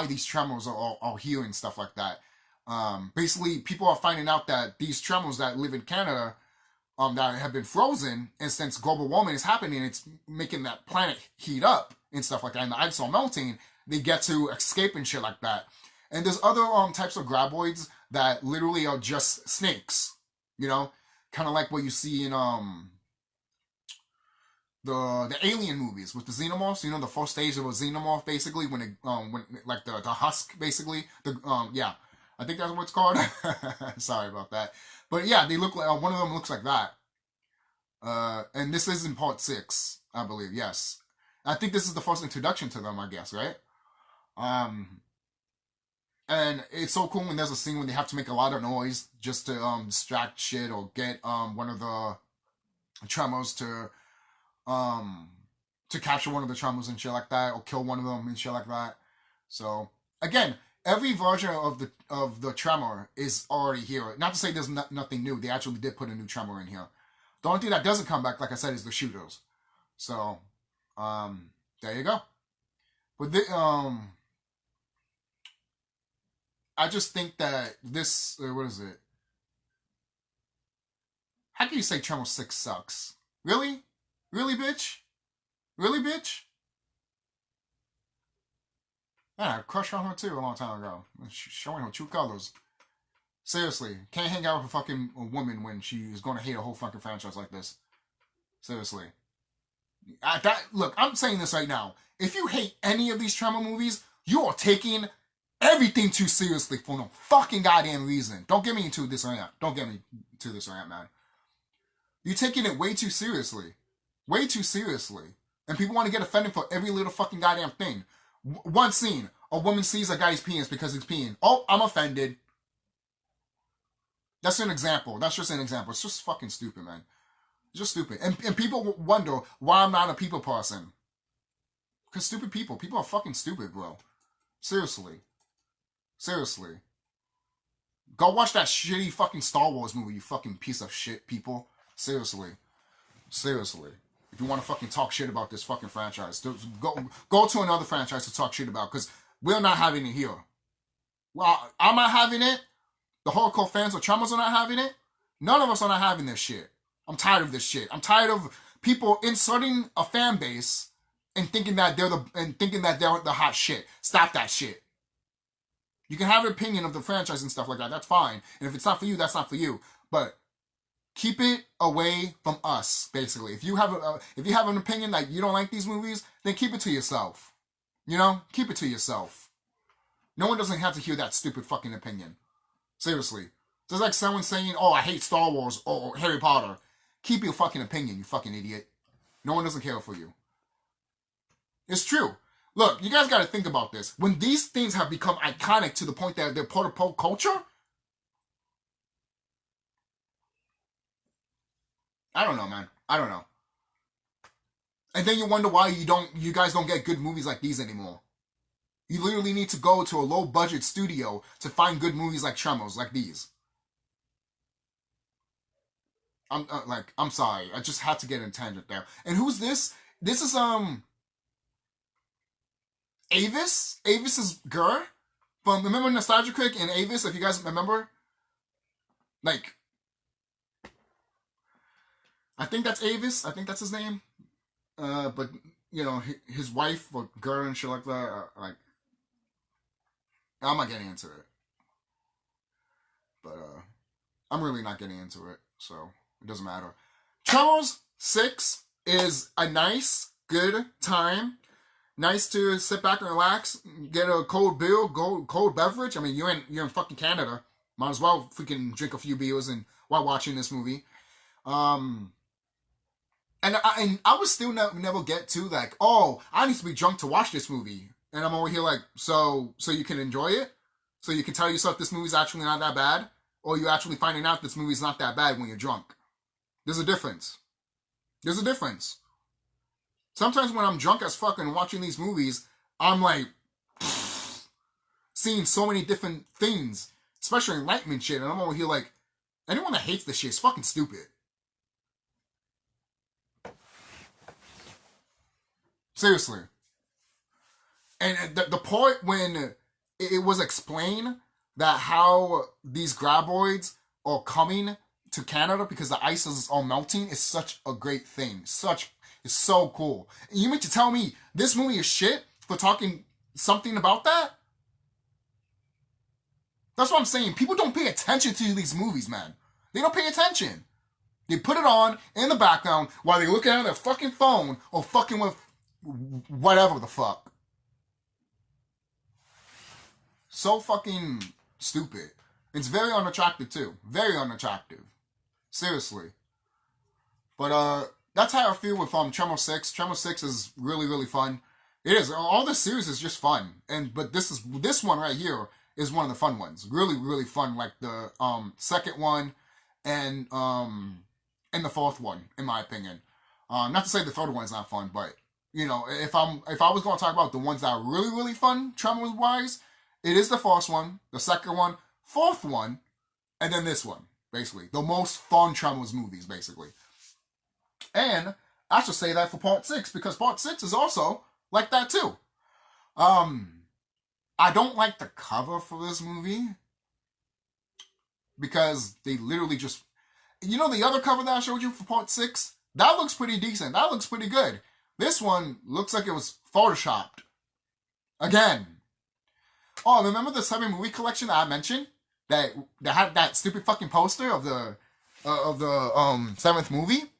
these Tremors are here and stuff like that. Basically, people are finding out that these Tremors that live in Canada, that have been frozen, and since global warming is happening, it's making that planet heat up and stuff like that, and the ice are melting, they get to escape and shit like that. And there's other types of graboids that literally are just snakes, you know, kind of like what you see in the Alien movies with the xenomorphs. You know, the first stage of a xenomorph, basically, when like the husk, basically. Yeah, I think that's what it's called. Sorry about that, but yeah, they look like one of them looks like that. And this is in part 6, I believe. Yes, I think this is the first introduction to them, I guess, right? And it's so cool when there's a scene when they have to make a lot of noise just to distract shit or get one of the Tremors to capture one of the Tremors and shit like that, or kill one of them and shit like that. So again, every version of the Tremor is already here. Not to say there's nothing new. They actually did put a new Tremor in here. The only thing that doesn't come back, like I said, is the shooters. So there you go. But I just think that this, what is it? How can you say Tremor 6 sucks? Really? Really, bitch? Really, bitch? Yeah, I crushed on her too a long time ago. Showing her true colors. Seriously, can't hang out with a fucking woman when she's going to hate a whole fucking franchise like this. Seriously. Look, I'm saying this right now. If you hate any of these Tremor movies, you are taking everything too seriously for no fucking goddamn reason. Don't get me into this rant. Don't get me to this rant, man. You're taking it way too seriously. Way too seriously. And people want to get offended for every little fucking goddamn thing. One scene, a woman sees a guy's penis because he's peeing. Oh, I'm offended. That's an example. That's just an example. It's just fucking stupid, man. It's just stupid. And people wonder why I'm not a people person. Because stupid people. People are fucking stupid, bro. Seriously. Seriously. Go watch that shitty fucking Star Wars movie, you fucking piece of shit, people. Seriously. Seriously. If you want to fucking talk shit about this fucking franchise, go to another franchise to talk shit about, because we're not having it here. Well, I'm not having it. The hardcore fans of Tremors are not having it. None of us are not having this shit. I'm tired of this shit. I'm tired of people inserting a fan base and thinking that they're the hot shit. Stop that shit. You can have an opinion of the franchise and stuff like that. That's fine. And if it's not for you, that's not for you. But keep it away from us, basically. If you have an opinion that you don't like these movies, then keep it to yourself. You know? Keep it to yourself. No one doesn't have to hear that stupid fucking opinion. Seriously. It's like someone saying, oh, I hate Star Wars or Harry Potter. Keep your fucking opinion, you fucking idiot. No one doesn't care for you. It's true. Look, you guys got to think about this. When these things have become iconic to the point that they're part of pop culture, I don't know, man. I don't know. And then you wonder why you guys don't get good movies like these anymore. You literally need to go to a low-budget studio to find good movies like Tremors, like these. I'm sorry. I just had to get in a tangent there. And who's this? This is, Avis? Avis's girl? Remember Nostalgia Critic and Avis, if you guys remember? Like, I think that's Avis. I think that's his name. But, you know, his wife or girl and shit like that, like, I'm not getting into it. But, I'm really not getting into it, so it doesn't matter. Tremors 6 is a nice, good time. Nice to sit back and relax, get a cold beer, cold beverage. I mean, you're in fucking Canada. Might as well freaking drink a few beers while watching this movie. And I would still never get to like, oh, I need to be drunk to watch this movie. And I'm over here like, so you can enjoy it? So you can tell yourself this movie's actually not that bad? Or you're actually finding out this movie's not that bad when you're drunk? There's a difference. There's a difference. Sometimes when I'm drunk as fuck and watching these movies, I'm like, seeing so many different things, especially enlightenment shit, and I'm over here like, anyone that hates this shit is fucking stupid. Seriously. And the part when it was explained that how these graboids are coming to Canada because the ice is all melting is such a great thing. It's so cool. And you mean to tell me this movie is shit for talking something about that? That's what I'm saying. People don't pay attention to these movies, man. They don't pay attention. They put it on in the background while they're looking at their fucking phone or fucking with whatever the fuck. So fucking stupid. It's very unattractive too. Very unattractive. Seriously. But that's how I feel with Tremors 6. Tremors 6 is really, really fun. It is. All this series is just fun. But this one right here is one of the fun ones. Really, really fun. Like the second one and the fourth one, in my opinion. Not to say the third one's not fun, but you know, if I was going to talk about the ones that are really, really fun, Tremors wise, it is the first one, the second one, fourth one, and then this one. Basically, the most fun Tremors movies, basically. And I should say that for part 6, because part 6 is also like that too. I don't like the cover for this movie because they literally just, you know, the other cover that I showed you for part 6, that looks pretty decent. That looks pretty good. This one looks like it was photoshopped. Again. Oh, remember the 7 movie collection that I mentioned? That had that stupid fucking poster of the 7th movie?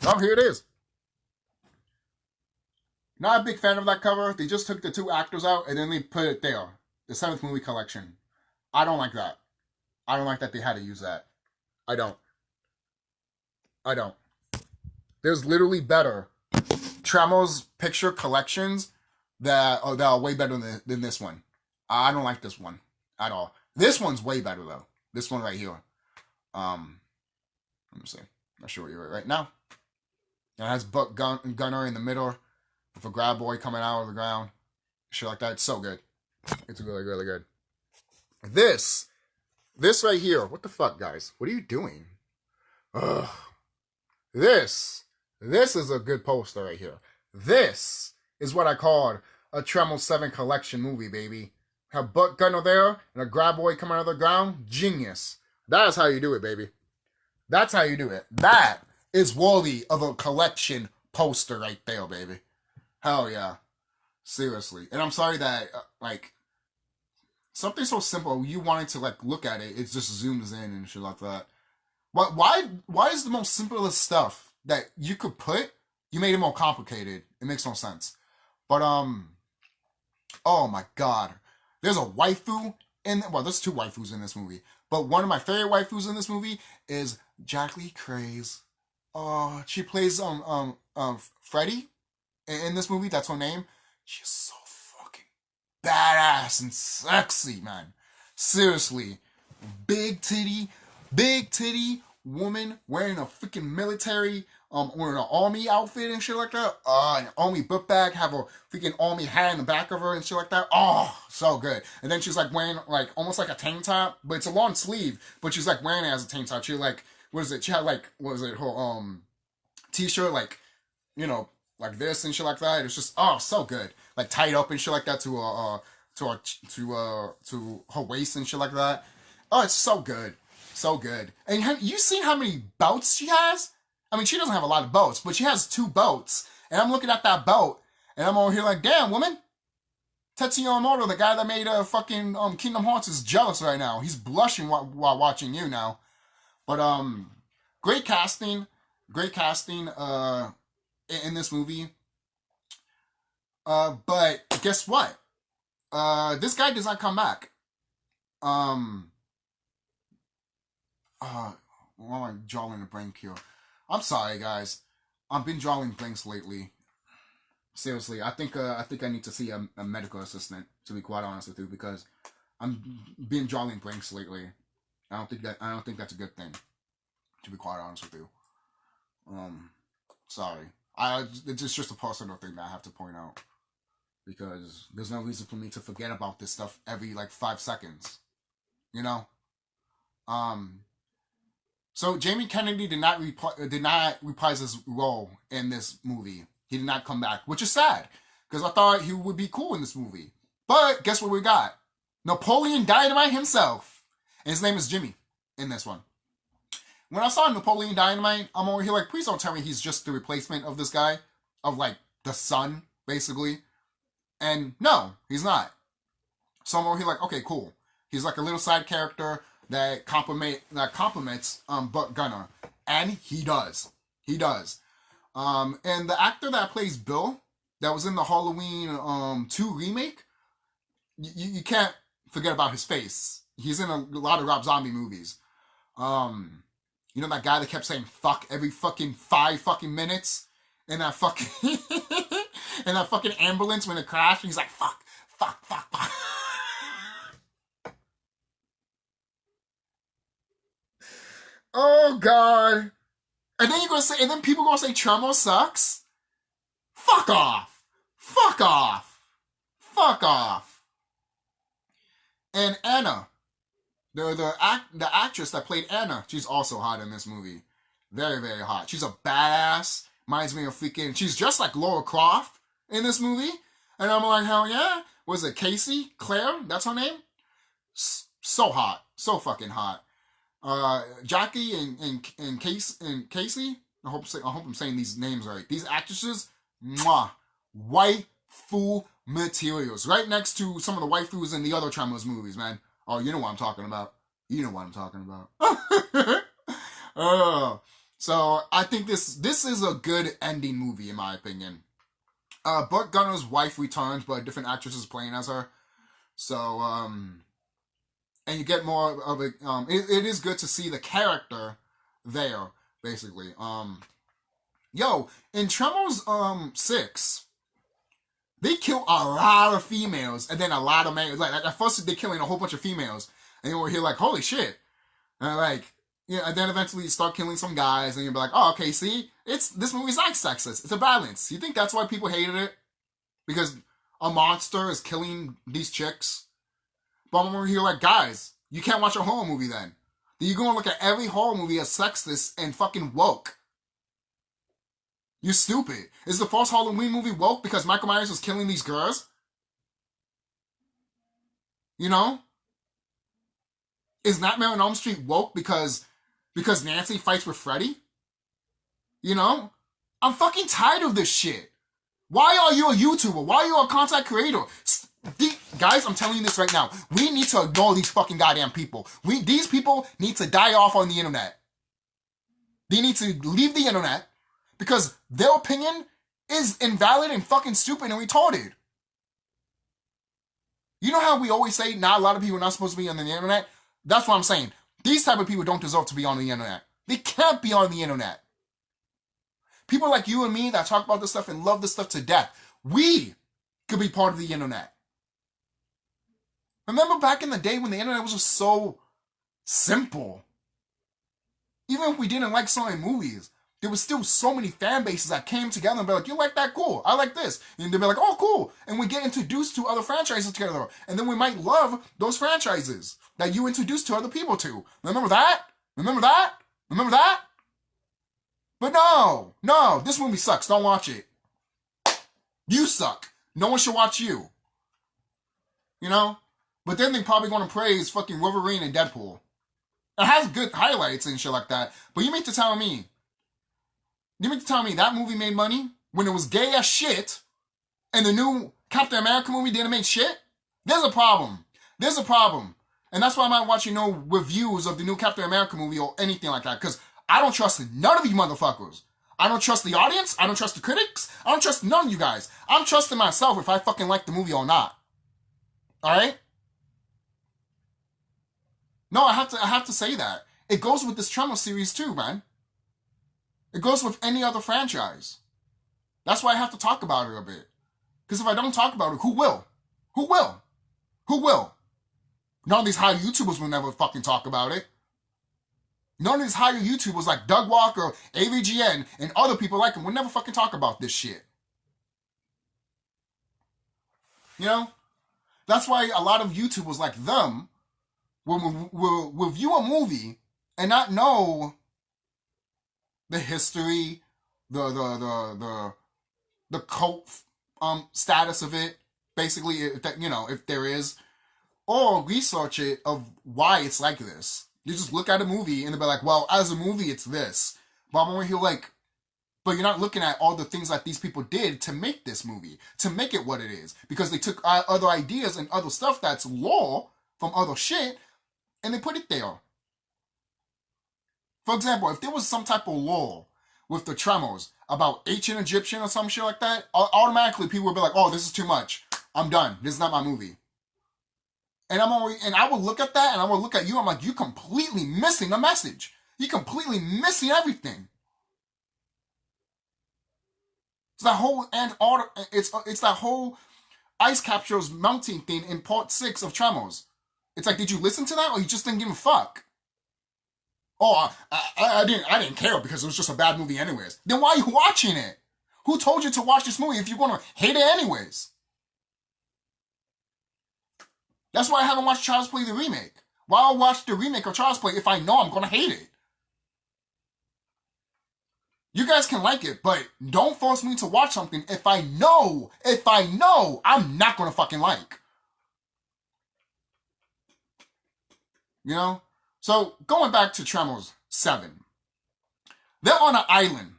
Oh, here it is. Not a big fan of that cover. They just took the 2 actors out and then they put it there. The 7th movie collection. I don't like that. I don't like that they had to use that. I don't. There's literally better Tremors picture collections that are way better than this one. I don't like this one at all. This one's way better though. This one right here. Let me see. I'll show you it right now. It has Buck Gunner in the middle with a grab boy coming out of the ground. Shit like that. It's so good. It's really, really good. This right here. What the fuck, guys? What are you doing? Ugh. This is a good poster right here. This is what I called a Tremors 7 collection movie, baby. Have Buck Gunner there and a grab boy coming out of the ground. Genius. That is how you do it, baby. That's how you do it. That is worthy of a collection poster right there, baby. Hell yeah. Seriously. And I'm sorry that, something so simple, you wanted to, look at it, it just zooms in and shit like that. Why is the most simplest stuff that you could put, you made it more complicated? It makes no sense. But, oh my god. There's a waifu there's two waifus in this movie. But one of my favorite waifus in this movie is Jackie Craze. She plays Freddy in this movie. That's her name. She's so fucking badass and sexy, man. Seriously, big titty woman wearing a freaking military, wearing an army outfit and shit like that. An army book bag, have a freaking army hat in the back of her and shit like that. Oh, so good. And then she's wearing almost like a tank top, but it's a long sleeve, but she's wearing it as a tank top. She what is it? She had her t-shirt like this and shit like that. It's just so good. Tied up and shit like that to her waist and shit like that. Oh, it's so good. So good. And have you seen how many belts she has? I mean, she doesn't have a lot of belts, but she has 2 belts. And I'm looking at that belt, and I'm over here damn, woman. Tetsuya Omoto, the guy that made fucking Kingdom Hearts, is jealous right now. He's blushing while watching you now. But great casting in this movie. But guess what? This guy does not come back. Why am I drawing a blank here? I'm sorry, guys. I've been drawing blanks lately. Seriously, I think I need to see a medical assistant, to be quite honest with you, because I'm been drawing blanks lately. I don't think that's a good thing, to be quite honest with you. Sorry. It's just a personal thing that I have to point out, because there's no reason for me to forget about this stuff every 5 seconds. You know? So Jamie Kennedy did not reprise his role in this movie. He did not come back, which is sad, because I thought he would be cool in this movie. But guess what we got? Napoleon Dynamite himself. And his name is Jimmy in this one. When I saw Napoleon Dynamite, I'm over here please don't tell me he's just the replacement of this guy, of the son, basically. And no, he's not. So I'm over here okay, cool. He's a little side character that compliments Buck Gunner, and he does. And the actor that plays Bill, that was in the Halloween 2 remake, you can't forget about his face. He's in a lot of Rob Zombie movies. You know that guy that kept saying fuck every fucking 5 fucking minutes in that fucking in that fucking ambulance when it crashed, and he's like fuck. Oh god. And then people gonna say Tremors sucks? Fuck off. And Anna, the actress that played Anna, she's also hot in this movie. Very, very hot. She's a badass. Reminds me of she's just like Laura Croft in this movie. And I'm like, hell yeah. Was it Claire? That's her name? So hot. So fucking hot. Jackie and Casey, I hope I'm saying these names right. These actresses, mwah, waifu materials. Right next to some of the waifus in the other Tremors movies, man. Oh, you know what I'm talking about. So I think this is a good ending movie, in my opinion. Buck Gunner's wife returns, but a different actress is playing as her. So, and you get more of it. It is good to see the character there, basically. In Tremors 6, they kill a lot of females and then a lot of males. At first they're killing a whole bunch of females, and then we're here holy shit. And like, yeah, and then eventually you start killing some guys, and you'll be like, oh, okay, see, this movie's not sexist. It's a balance. You think that's why people hated it? Because a monster is killing these chicks? But I'm over here like, guys, you can't watch a horror movie then. You're gonna look at every horror movie as sexist and fucking woke. You're stupid. Is the first Halloween movie woke because Michael Myers was killing these girls? You know? Is Nightmare on Elm Street woke because Nancy fights with Freddy? You know? I'm fucking tired of this shit. Why are you a YouTuber? Why are you a content creator? Guys, I'm telling you this right now. We need to ignore these fucking goddamn people. These people need to die off on the internet. They need to leave the internet because their opinion is invalid and fucking stupid and retarded. You know how we always say not a lot of people are not supposed to be on the internet? That's what I'm saying. These type of people don't deserve to be on the internet. They can't be on the internet. People like you and me that talk about this stuff and love this stuff to death, we could be part of the internet. Remember back in the day when the internet was just so simple? Even if we didn't like certain movies, there was still so many fan bases that came together and be like, you like that? Cool. I like this. And they'd be like, oh, cool. And we get introduced to other franchises together. And then we might love those franchises that you introduced to other people to. Remember that? Remember that? Remember that? But no, this movie sucks. Don't watch it. You suck. No one should watch you. You know? But then they're probably going to praise fucking Wolverine and Deadpool. It has good highlights and shit like that. But you mean to tell me that movie made money when it was gay as shit and the new Captain America movie didn't make shit? There's a problem. There's a problem. And that's why I'm not watching no reviews of the new Captain America movie or anything like that. Because I don't trust none of you motherfuckers. I don't trust the audience. I don't trust the critics. I don't trust none of you guys. I'm trusting myself if I fucking like the movie or not. Alright? No, I have to say that. It goes with this Tremors series too, man. It goes with any other franchise. That's why I have to talk about it a bit. Because if I don't talk about it, who will? Who will? Who will? None of these high YouTubers will never fucking talk about it. None of these higher YouTubers like Doug Walker, AVGN, and other people like him will never fucking talk about this shit. You know? That's why a lot of YouTubers like them will review a movie and not know the history, the cult status of it, basically, if there is, or research it of why it's like this. You just look at a movie and they'll be like, well, as a movie, it's this. But I'm over here like, but you're not looking at all the things that these people did to make this movie, to make it what it is. Because they took other ideas and other stuff that's lore from other shit, and they put it there. For example, if there was some type of lore with the Tremors about ancient Egyptian or some shit like that, automatically people would be like, oh, this is too much. I'm done. This is not my movie. And I will look at that and I will look at you. I'm like, you're completely missing the message. You're completely missing everything. It's that whole it's that whole ice capsules melting thing in part 6 of Tremors. It's like, did you listen to that or you just didn't give a fuck? Oh, I didn't care because it was just a bad movie anyways. Then why are you watching it? Who told you to watch this movie if you're gonna hate it anyways? That's why I haven't watched Child's Play the remake. Why I'll watch the remake of Child's Play if I know I'm gonna hate it? You guys can like it, but don't force me to watch something if I know I'm not gonna fucking like. You know? So, going back to Tremors 7. They're on an island.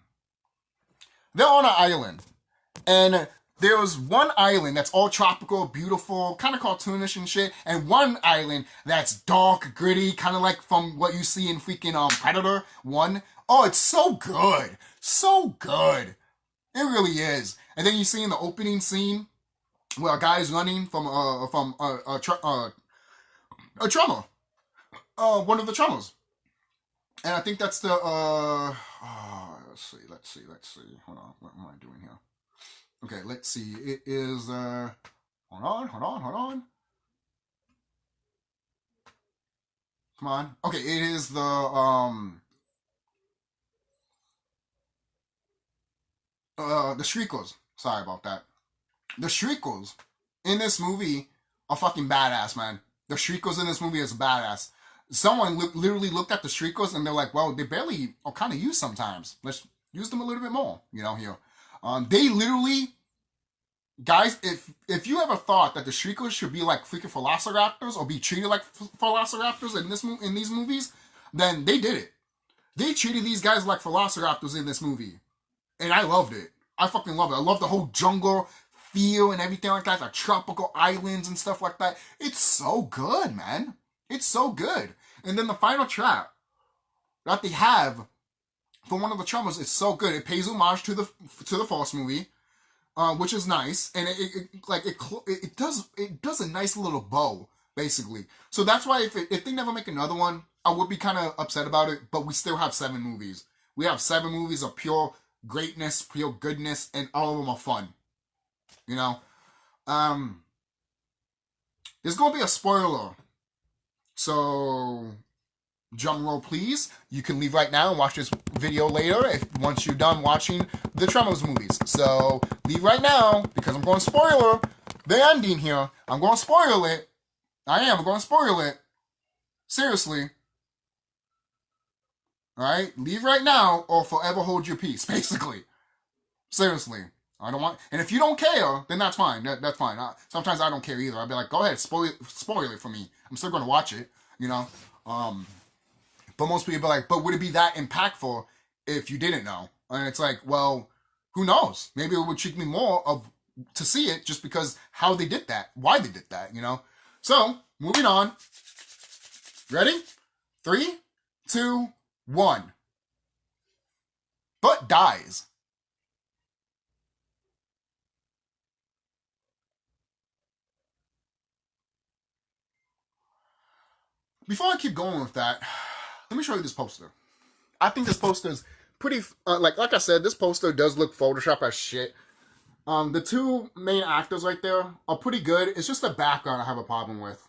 And there's one island that's all tropical, beautiful, kind of cartoonish and shit, and one island that's dark, gritty, kind of like from what you see in freaking Predator 1. Oh, it's so good. So good. It really is. And then you see in the opening scene where a guy is running from a Tremor. One of the Tremors. And I think that's the, let's see. Hold on, what am I doing here? Okay, let's see. It is, hold on. Come on. Okay, it is the Shriekos. Sorry about that. The Shriekos in this movie are fucking badass, man. The Shriekos in this movie is badass. Someone literally looked at the Shriekos and they're like, well, they barely are kind of used sometimes. Let's use them a little bit more, here. They literally, guys, if you ever thought that the Shriekos should be like freaking velociraptors or be treated like velociraptors in these movies, then they did it. They treated these guys like velociraptors in this movie. And I loved it. I fucking love it. I love the whole jungle feel and everything like that, the tropical islands and stuff like that. It's so good, man. It's so good. And then the final trap that they have for one of the Tremors is so good. It pays homage to the first movie, which is nice, and it does a nice little bow basically. So that's why if they never make another one, I would be kind of upset about it. But we still have 7 movies. We have 7 movies of pure greatness, pure goodness, and all of them are fun. There's gonna be a spoiler, so drum roll please. You can leave right now and watch this video later once you're done watching the Tremors movies. So leave right now because I'm going to spoiler the ending here. I'm going to spoil it. I'm going to spoil it. Seriously. Alright? Leave right now or forever hold your peace, basically. Seriously. I don't want... And if you don't care, then that's fine. That's fine. Sometimes I don't care either. I'll be like, go ahead, spoil it for me. I'm still going to watch it, But most people are like, but would it be that impactful if you didn't know? And it's like, well, who knows? Maybe it would trick me more to see it just because how they did that, why they did that, So, moving on. Ready? 3, 2, 1. But dies. Before I keep going with that, let me show you this poster. I think this poster is pretty, like I said, this poster does look Photoshop as shit. The 2 main actors right there are pretty good. It's just the background I have a problem with.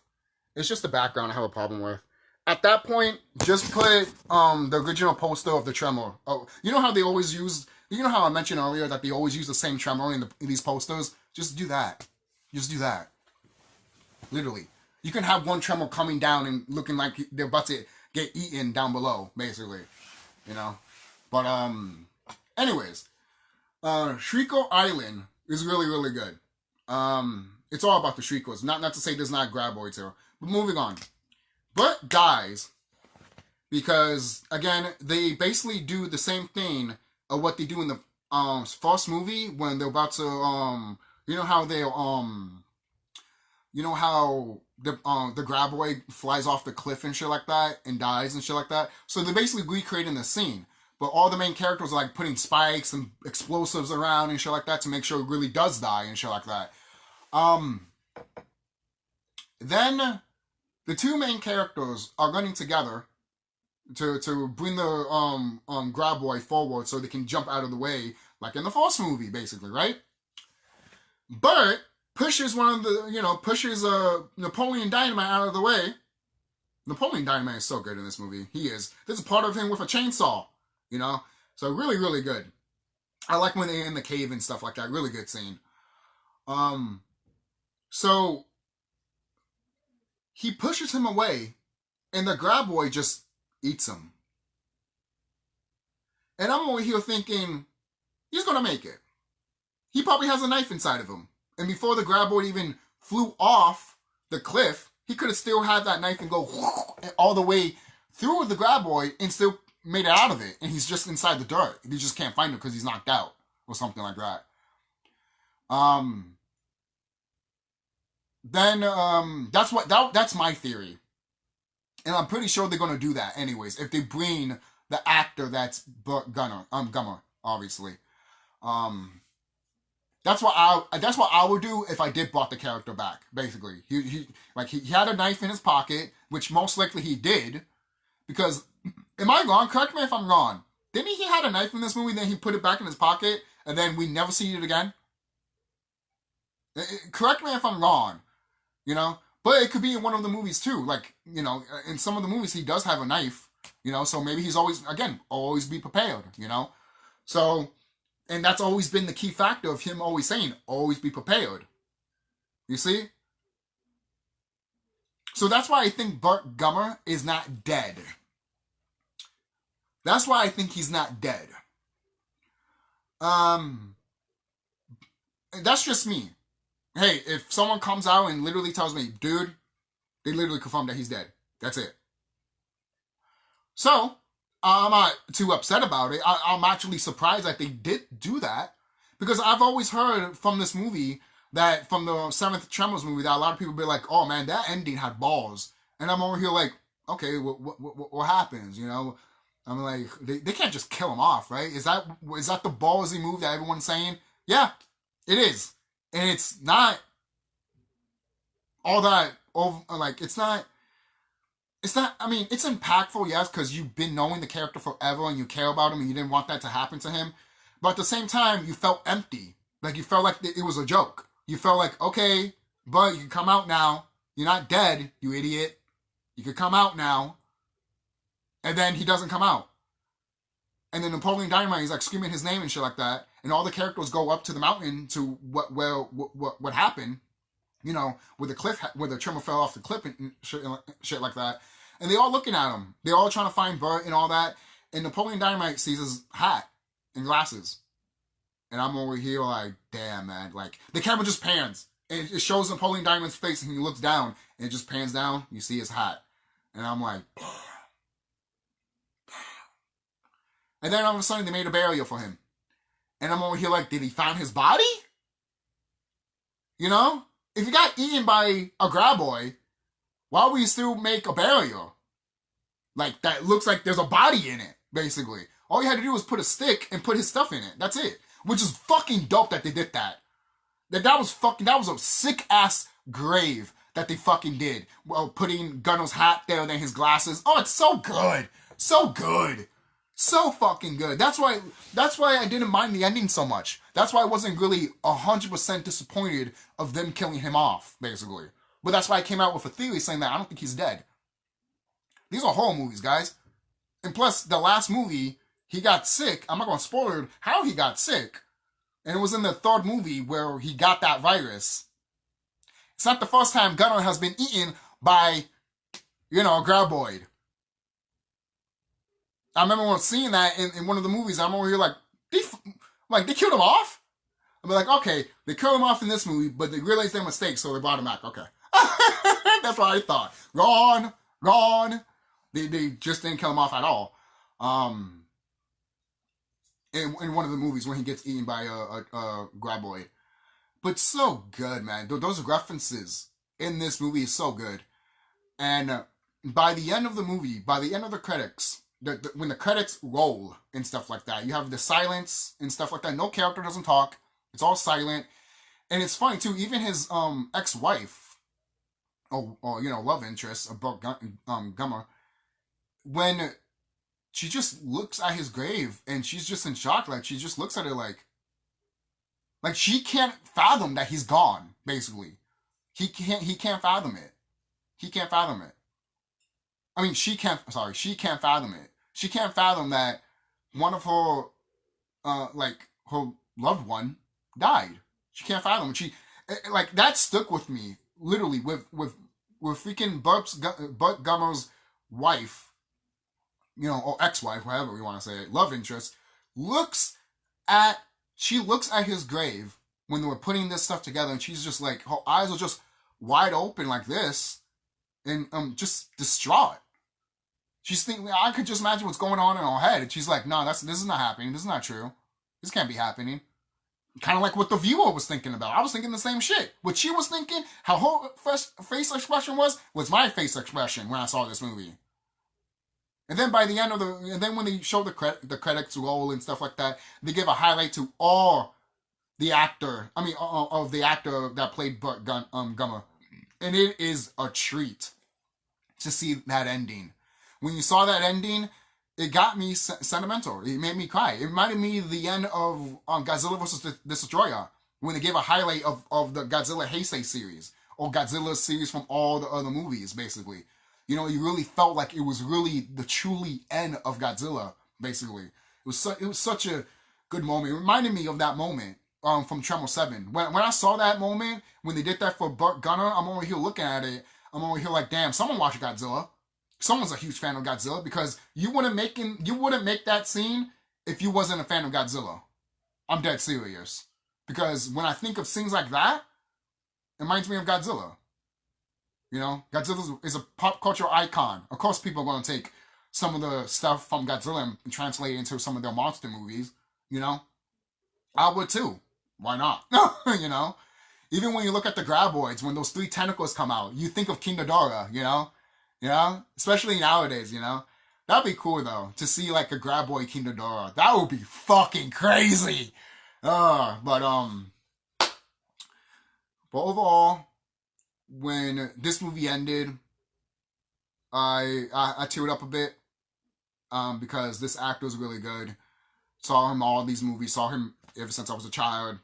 At that point, just put the original poster of the Tremor. Oh, you know how they always use, how I mentioned earlier that they always use the same Tremor in these posters? Just do that. Literally. You can have one Tremor coming down and looking like they're about to get eaten down below, basically. But, anyways. Shrieker Island is really, really good. It's all about the Shriekos. Not to say there's not graboids here. But moving on. But dies because, again, they basically do the same thing of what they do in the first movie when they're about to, how the graboid flies off the cliff and shit like that and dies and shit like that. So they're basically recreating the scene. But all the main characters are like putting spikes and explosives around and shit like that to make sure it really does die and shit like that. Then the 2 main characters are running together to bring the graboid forward so they can jump out of the way, like in the first movie, basically, right? But pushes pushes Napoleon Dynamite out of the way. Napoleon Dynamite is so good in this movie. He is. There's a part of him with a chainsaw. So really, really good. I like when they're in the cave and stuff like that. Really good scene. So he pushes him away, and the graboid just eats him. And I'm over here thinking, he's gonna make it. He probably has a knife inside of him. And before the graboid even flew off the cliff, he could have still had that knife and go all the way through the graboid and still made it out of it, and he's just inside the dirt. They just can't find him because he's knocked out or something like that. Then that's my theory, and I'm pretty sure they're gonna do that anyways if they bring the actor that's Gummer, obviously. That's what I would do if I did brought the character back. Basically, he had a knife in his pocket, which most likely he did, because. Am I wrong? Correct me if I'm wrong. Didn't he had a knife in this movie, then he put it back in his pocket, and then we never see it again? Correct me if I'm wrong, But it could be in one of the movies too. Like, you know, in some of the movies he does have a knife, you know, so maybe he's always be prepared, you know. So, and that's always been the key factor of him always saying, always be prepared. You see? So that's why I think Burt Gummer is not dead. That's why I think he's not dead. That's just me. Hey, if someone comes out and literally tells me, dude, they literally confirm that he's dead. That's it. So, I'm not too upset about it. I'm actually surprised that they did do that. Because I've always heard from this movie, that from the 7th Tremors movie, that a lot of people be like, oh man, that ending had balls. And I'm over here like, okay, what happens, you know? I'm like, they can't just kill him off, right? Is that the ballsy move that everyone's saying? Yeah, it is. And it's not all that, like, it's not, I mean, it's impactful, yes, because you've been knowing the character forever and you care about him and you didn't want that to happen to him. But at the same time, you felt empty. Like, you felt like it was a joke. You felt like, okay, but you can come out now. You're not dead, you idiot. You could come out now. And then he doesn't come out. And then Napoleon Dynamite, he's like screaming his name and shit like that. And all the characters go up to the mountain to what happened. You know, where the Tremor fell off the cliff and shit like that. And they all looking at him. They're all trying to find Bert and all that. And Napoleon Dynamite sees his hat and glasses. And I'm over here like, damn, man. Like, the camera just pans. And it shows Napoleon Dynamite's face and he looks down. And it just pans down. You see his hat. And I'm like, and then all of a sudden they made a burial for him. And I'm over here like, did he find his body? You know? If you got eaten by a graboid, why would you still make a burial? Like, that looks like there's a body in it, basically. All you had to do was put a stick and put his stuff in it. That's it. Which is fucking dope that they did that. That was a sick-ass grave that they fucking did. Well, putting Gunner's hat there and then his glasses. Oh, it's so good. So good. So fucking good. That's why I didn't mind the ending so much. That's why I wasn't really 100% disappointed of them killing him off, basically. But that's why I came out with a theory saying that I don't think he's dead. These are horror movies, guys. And plus, the last movie, he got sick. I'm not going to spoil how he got sick. And it was in the 3rd movie where he got that virus. It's not the first time Gunner has been eaten by, you know, a graboid. I remember seeing that in one of the movies. I'm over here like, they killed him off? I'm like, okay, they killed him off in this movie, but they realized their mistake, so they brought him back. Okay. That's what I thought. Gone. They just didn't kill him off at all. In one of the movies when he gets eaten by a graboid. But so good, man. Those references in this movie is so good. And by the end of the movie, by the end of the credits, when the credits roll and stuff like that, you have the silence and stuff like that. No character doesn't talk. It's all silent. And it's funny, too. Even his ex-wife, or you know, love interest, Gummer, when she just looks at his grave and she's just in shock. Like, she just looks at it like she can't fathom that he's gone, basically. He can't fathom it. He can't fathom it. I mean, she can't fathom it. She can't fathom that one of her, her loved one died. She can't fathom it. Like, that stuck with me, literally, with freaking Burt Gummer's wife, you know, or ex-wife, whatever we want to say it, love interest, she looks at his grave when they were putting this stuff together, and she's just like, her eyes are just wide open like this, and just distraught. She's thinking, I could just imagine what's going on in her head. And she's like, no, this is not happening. This is not true. This can't be happening. Kind of like what the viewer was thinking about. I was thinking the same shit. What she was thinking, how her face expression was my face expression when I saw this movie. And then by the end of and then when they show the credits roll and stuff like that, they give a highlight to all the actor, of the actor that played Gummer. And it is a treat to see that ending. When you saw that ending, it got me sentimental. It made me cry. It reminded me of the end of Godzilla vs. Destroyer, when they gave a highlight of the Godzilla Heisei series, or Godzilla series from all the other movies, basically. You know, you really felt like it was really the truly end of Godzilla, basically. It was such a good moment. It reminded me of that moment from Tremors 7. When I saw that moment, when they did that for Burt Gunner, I'm over here looking at it. I'm over here like, damn, someone watched Godzilla. Someone's a huge fan of Godzilla, because you wouldn't make that scene if you wasn't a fan of Godzilla. I'm dead serious. Because when I think of scenes like that, it reminds me of Godzilla. You know, Godzilla is a pop culture icon. Of course, people are going to take some of the stuff from Godzilla and translate it into some of their monster movies. You know, I would too. Why not? You know, even when you look at the Graboids, when those 3 tentacles come out, you think of King Ghidorah. You know, especially nowadays. You know, that'd be cool though to see like a Graboid King Ghidorah. That would be fucking crazy. But overall, when this movie ended, I teared up a bit, because this actor was really good. Saw him all these movies. Saw him ever since I was a child.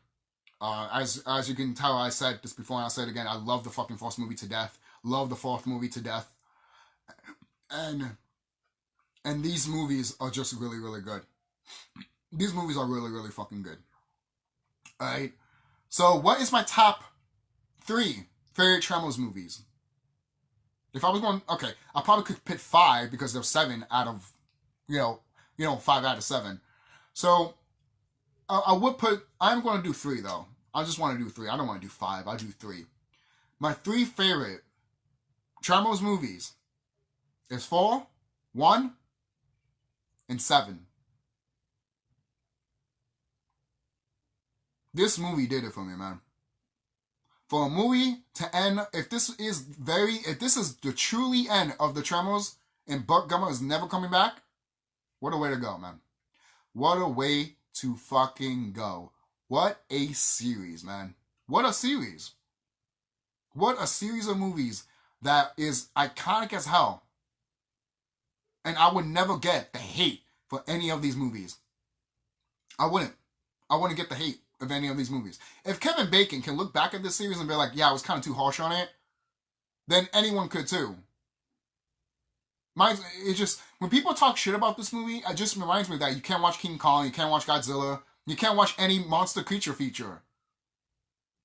As you can tell, I said this before and I'll say it again. I love the fucking first movie to death. Love the fourth movie to death. And these movies are just really, really good. These movies are really, really fucking good. Alright? So, what is my top 3 favorite Tremors movies? If I was going, okay, I probably could pick 5 because there's 7 out of, 5 out of 7. So, I would put, I'm going to do 3 though. I just want to do 3. I don't want to do 5. I'll do 3. My 3 favorite Tremors movies is 4, 1, and 7. This movie did it for me, man. For a movie to end, if this is the truly end of the Tremors and Burt Gummer is never coming back, what a way to go, man. What a way to fucking go. What a series, man. What a series. What a series of movies that is iconic as hell. And I would never get the hate for any of these movies. I wouldn't get the hate of any of these movies. If Kevin Bacon can look back at this series and be like, yeah, I was kind of too harsh on it, then anyone could too. It just, when people talk shit about this movie, it just reminds me that you can't watch King Kong, you can't watch Godzilla, you can't watch any monster creature feature.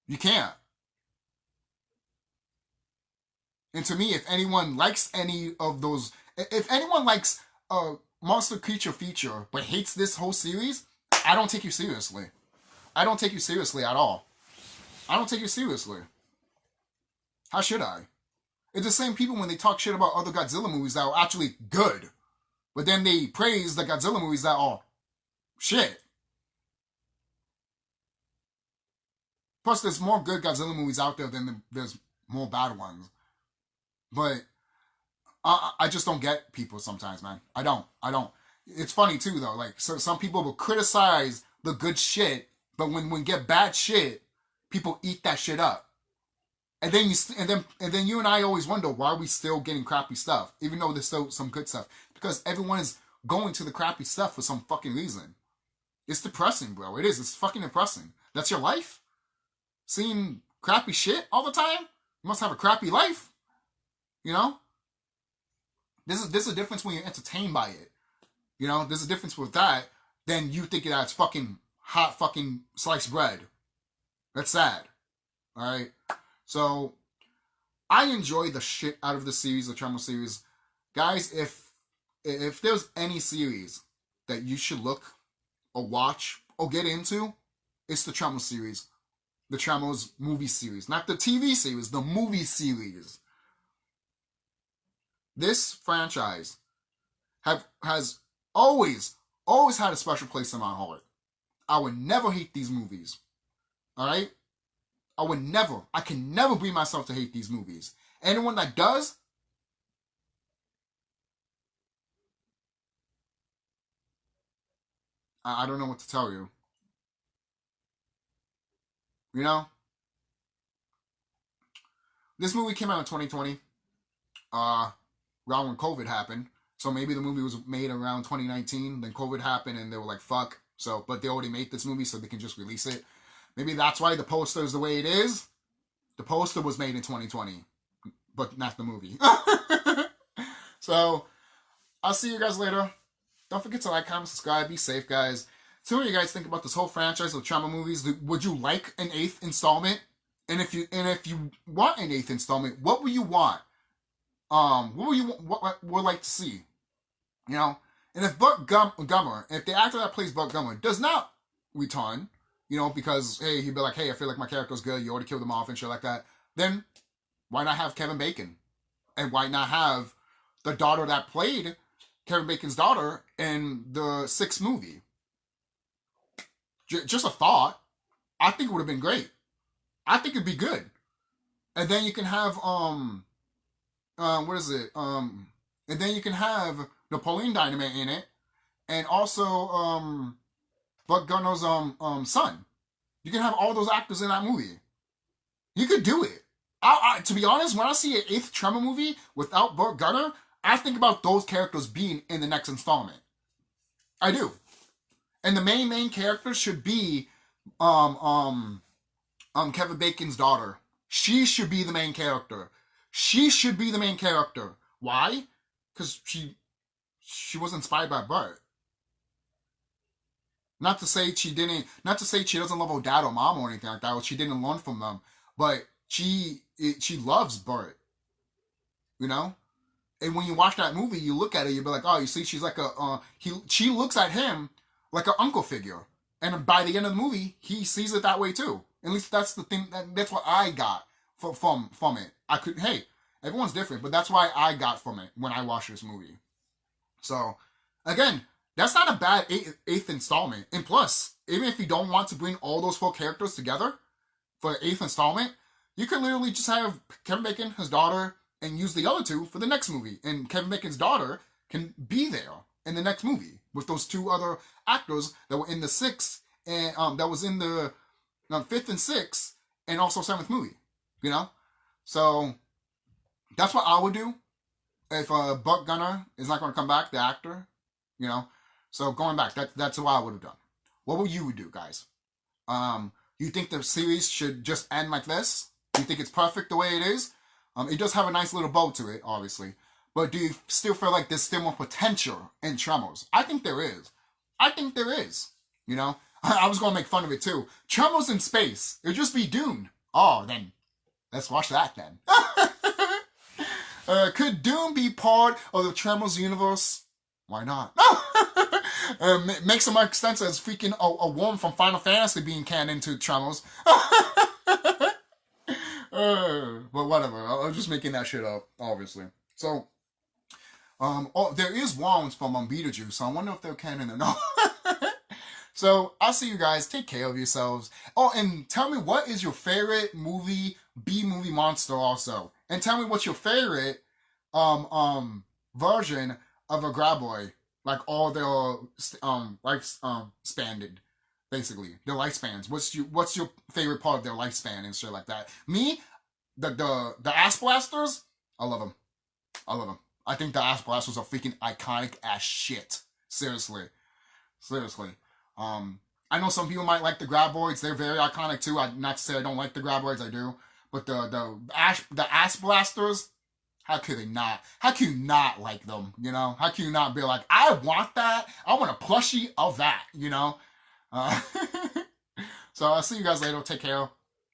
You can't. And to me, if anyone likes any of those, if anyone likes a monster creature feature but hates this whole series, I don't take you seriously. I don't take you seriously at all. I don't take you seriously. How should I? It's the same people when they talk shit about other Godzilla movies that are actually good, but then they praise the Godzilla movies that are shit. Plus, there's more good Godzilla movies out there than there's more bad ones. But I just don't get people sometimes, man. I don't. It's funny too, though. Like, so some people will criticize the good shit, but when get bad shit, people eat that shit up. And then you and I always wonder why are we still getting crappy stuff, even though there's still some good stuff. Because everyone is going to the crappy stuff for some fucking reason. It's depressing, bro. It is. It's fucking depressing. That's your life? Seeing crappy shit all the time? You must have a crappy life. You know? There's a difference when you're entertained by it. You know? There's a difference with that than you thinking that it's fucking hot fucking sliced bread. That's sad. Alright? So, I enjoy the shit out of the series, the Tremors series. Guys, if there's any series that you should look or watch or get into, it's the Tremors series. The Tremors movie series. Not the TV series, the movie series. This franchise has always had a special place in my heart. I would never hate these movies. Alright? I can never bring myself to hate these movies. Anyone that does, I don't know what to tell you. You know? This movie came out in 2020. Around when COVID happened. So maybe the movie was made around 2019. Then COVID happened and they were like, fuck. But they already made this movie so they can just release it. Maybe that's why the poster is the way it is. The poster was made in 2020, but not the movie. So, I'll see you guys later. Don't forget to like, comment, subscribe. Be safe, guys. So what do you guys think about this whole franchise of Tremor movies? Would you like an 8th installment? And if you want an 8th installment, what would you want? What would like to see? You know? And if Buck Gummer, if the actor that plays Buck Gummer does not return, you know, because, hey, he'd be like, hey, I feel like my character's good, you already killed him off and shit like that, then why not have Kevin Bacon? And why not have the daughter that played Kevin Bacon's daughter in the 6th movie? Just a thought. I think it would have been great. I think it'd be good. And then you can have, what is it? And then you can have Napoleon Dynamite in it. And also, Buck Gunner's, son. You can have all those actors in that movie. You could do it. To be honest, when I see an 8th Tremor movie without Buck Gunner, I think about those characters being in the next installment. I do. And the main character should be Kevin Bacon's daughter. She should be the main character. She should be the main character. Why? Because she was inspired by Bart. Not to say she doesn't love her dad or mom or anything like that, or she didn't learn from them, but she loves Bart. You know? And when you watch that movie, you look at it, you'll be like, oh, you see, she's like she looks at him like an uncle figure. And by the end of the movie, he sees it that way too. At least that's the thing, that's what I got from it. Hey, everyone's different, but that's why I got from it when I watched this movie. So, again, that's not a bad 8th installment. And plus, even if you don't want to bring all those 4 characters together for the 8th installment, you could literally just have Kevin Bacon, his daughter, and use the other 2 for the next movie. And Kevin Bacon's daughter can be there in the next movie with those 2 other actors that were in the 6th and that was in the 5th and 6th and also 7th movie. You know? So that's what I would do if Buck Gunner is not going to come back, the actor. You know? So going back, that's what I would have done. What would you do, guys? You think the series should just end like this? Do you think it's perfect the way it is? It does have a nice little bow to it, obviously. But do you still feel like there's still more potential in Tremors? I think there is. You know? I was going to make fun of it too. Tremors in space. It would just be Dune. Oh, then let's watch that then. Could Dune be part of the Tremors universe? Why not? Makes some more sense as freaking a worm from Final Fantasy being canned into Tremors. But whatever. I'm just making that shit up, obviously. So, there is worms from Beetlejuice, so I wonder if they're canon or not. So, I'll see you guys. Take care of yourselves. Oh, and tell me what is your favorite movie, B-movie monster also. And tell me what's your favorite, version of a Graboid. Like all their, lifespanned, basically. Their lifespans. What's your favorite part of their lifespan and shit like that? Me, the ass blasters, I love them. I think the ass blasters are freaking iconic as shit. Seriously. I know some people might like the Graboids. They're very iconic too. Not to say I don't like the Graboids, I do. But the ass blasters, how could you not like them, you know? How can you not be like, I want that. I want a plushie of that, you know? So I'll see you guys later. Take care.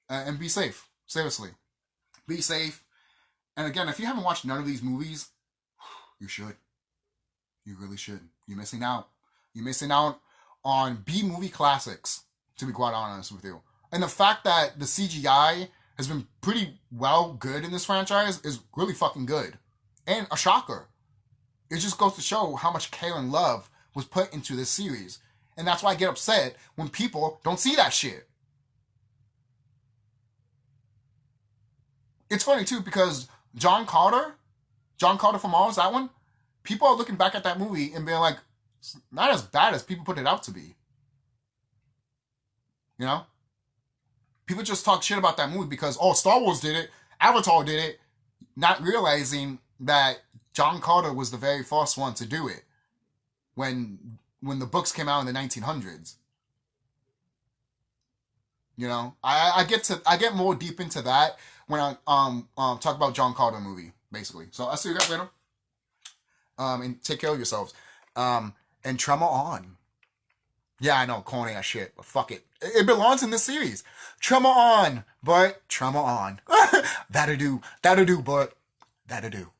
And be safe. Seriously. Be safe. And again, if you haven't watched none of these movies, you should. You really should. You're missing out. You're missing out on B-movie classics, to be quite honest with you. And the fact that the CGI has been pretty good in this franchise is really fucking good. And a shocker. It just goes to show how much care and love was put into this series. And that's why I get upset when people don't see that shit. It's funny too, because John Carter from Mars, that one, people are looking back at that movie and being like, it's not as bad as people put it out to be. You know? People just talk shit about that movie because, oh, Star Wars did it, Avatar did it, not realizing that John Carter was the very first one to do it when the books came out in the 1900s. You know, I get more deep into that when I talk about John Carter movie, basically. So I'll see you guys later. And take care of yourselves. And Tremor on. Yeah, I know, corny ass shit, but fuck it. It belongs in this series. Tremor on, but Tremor on. That'll do, but that'll do.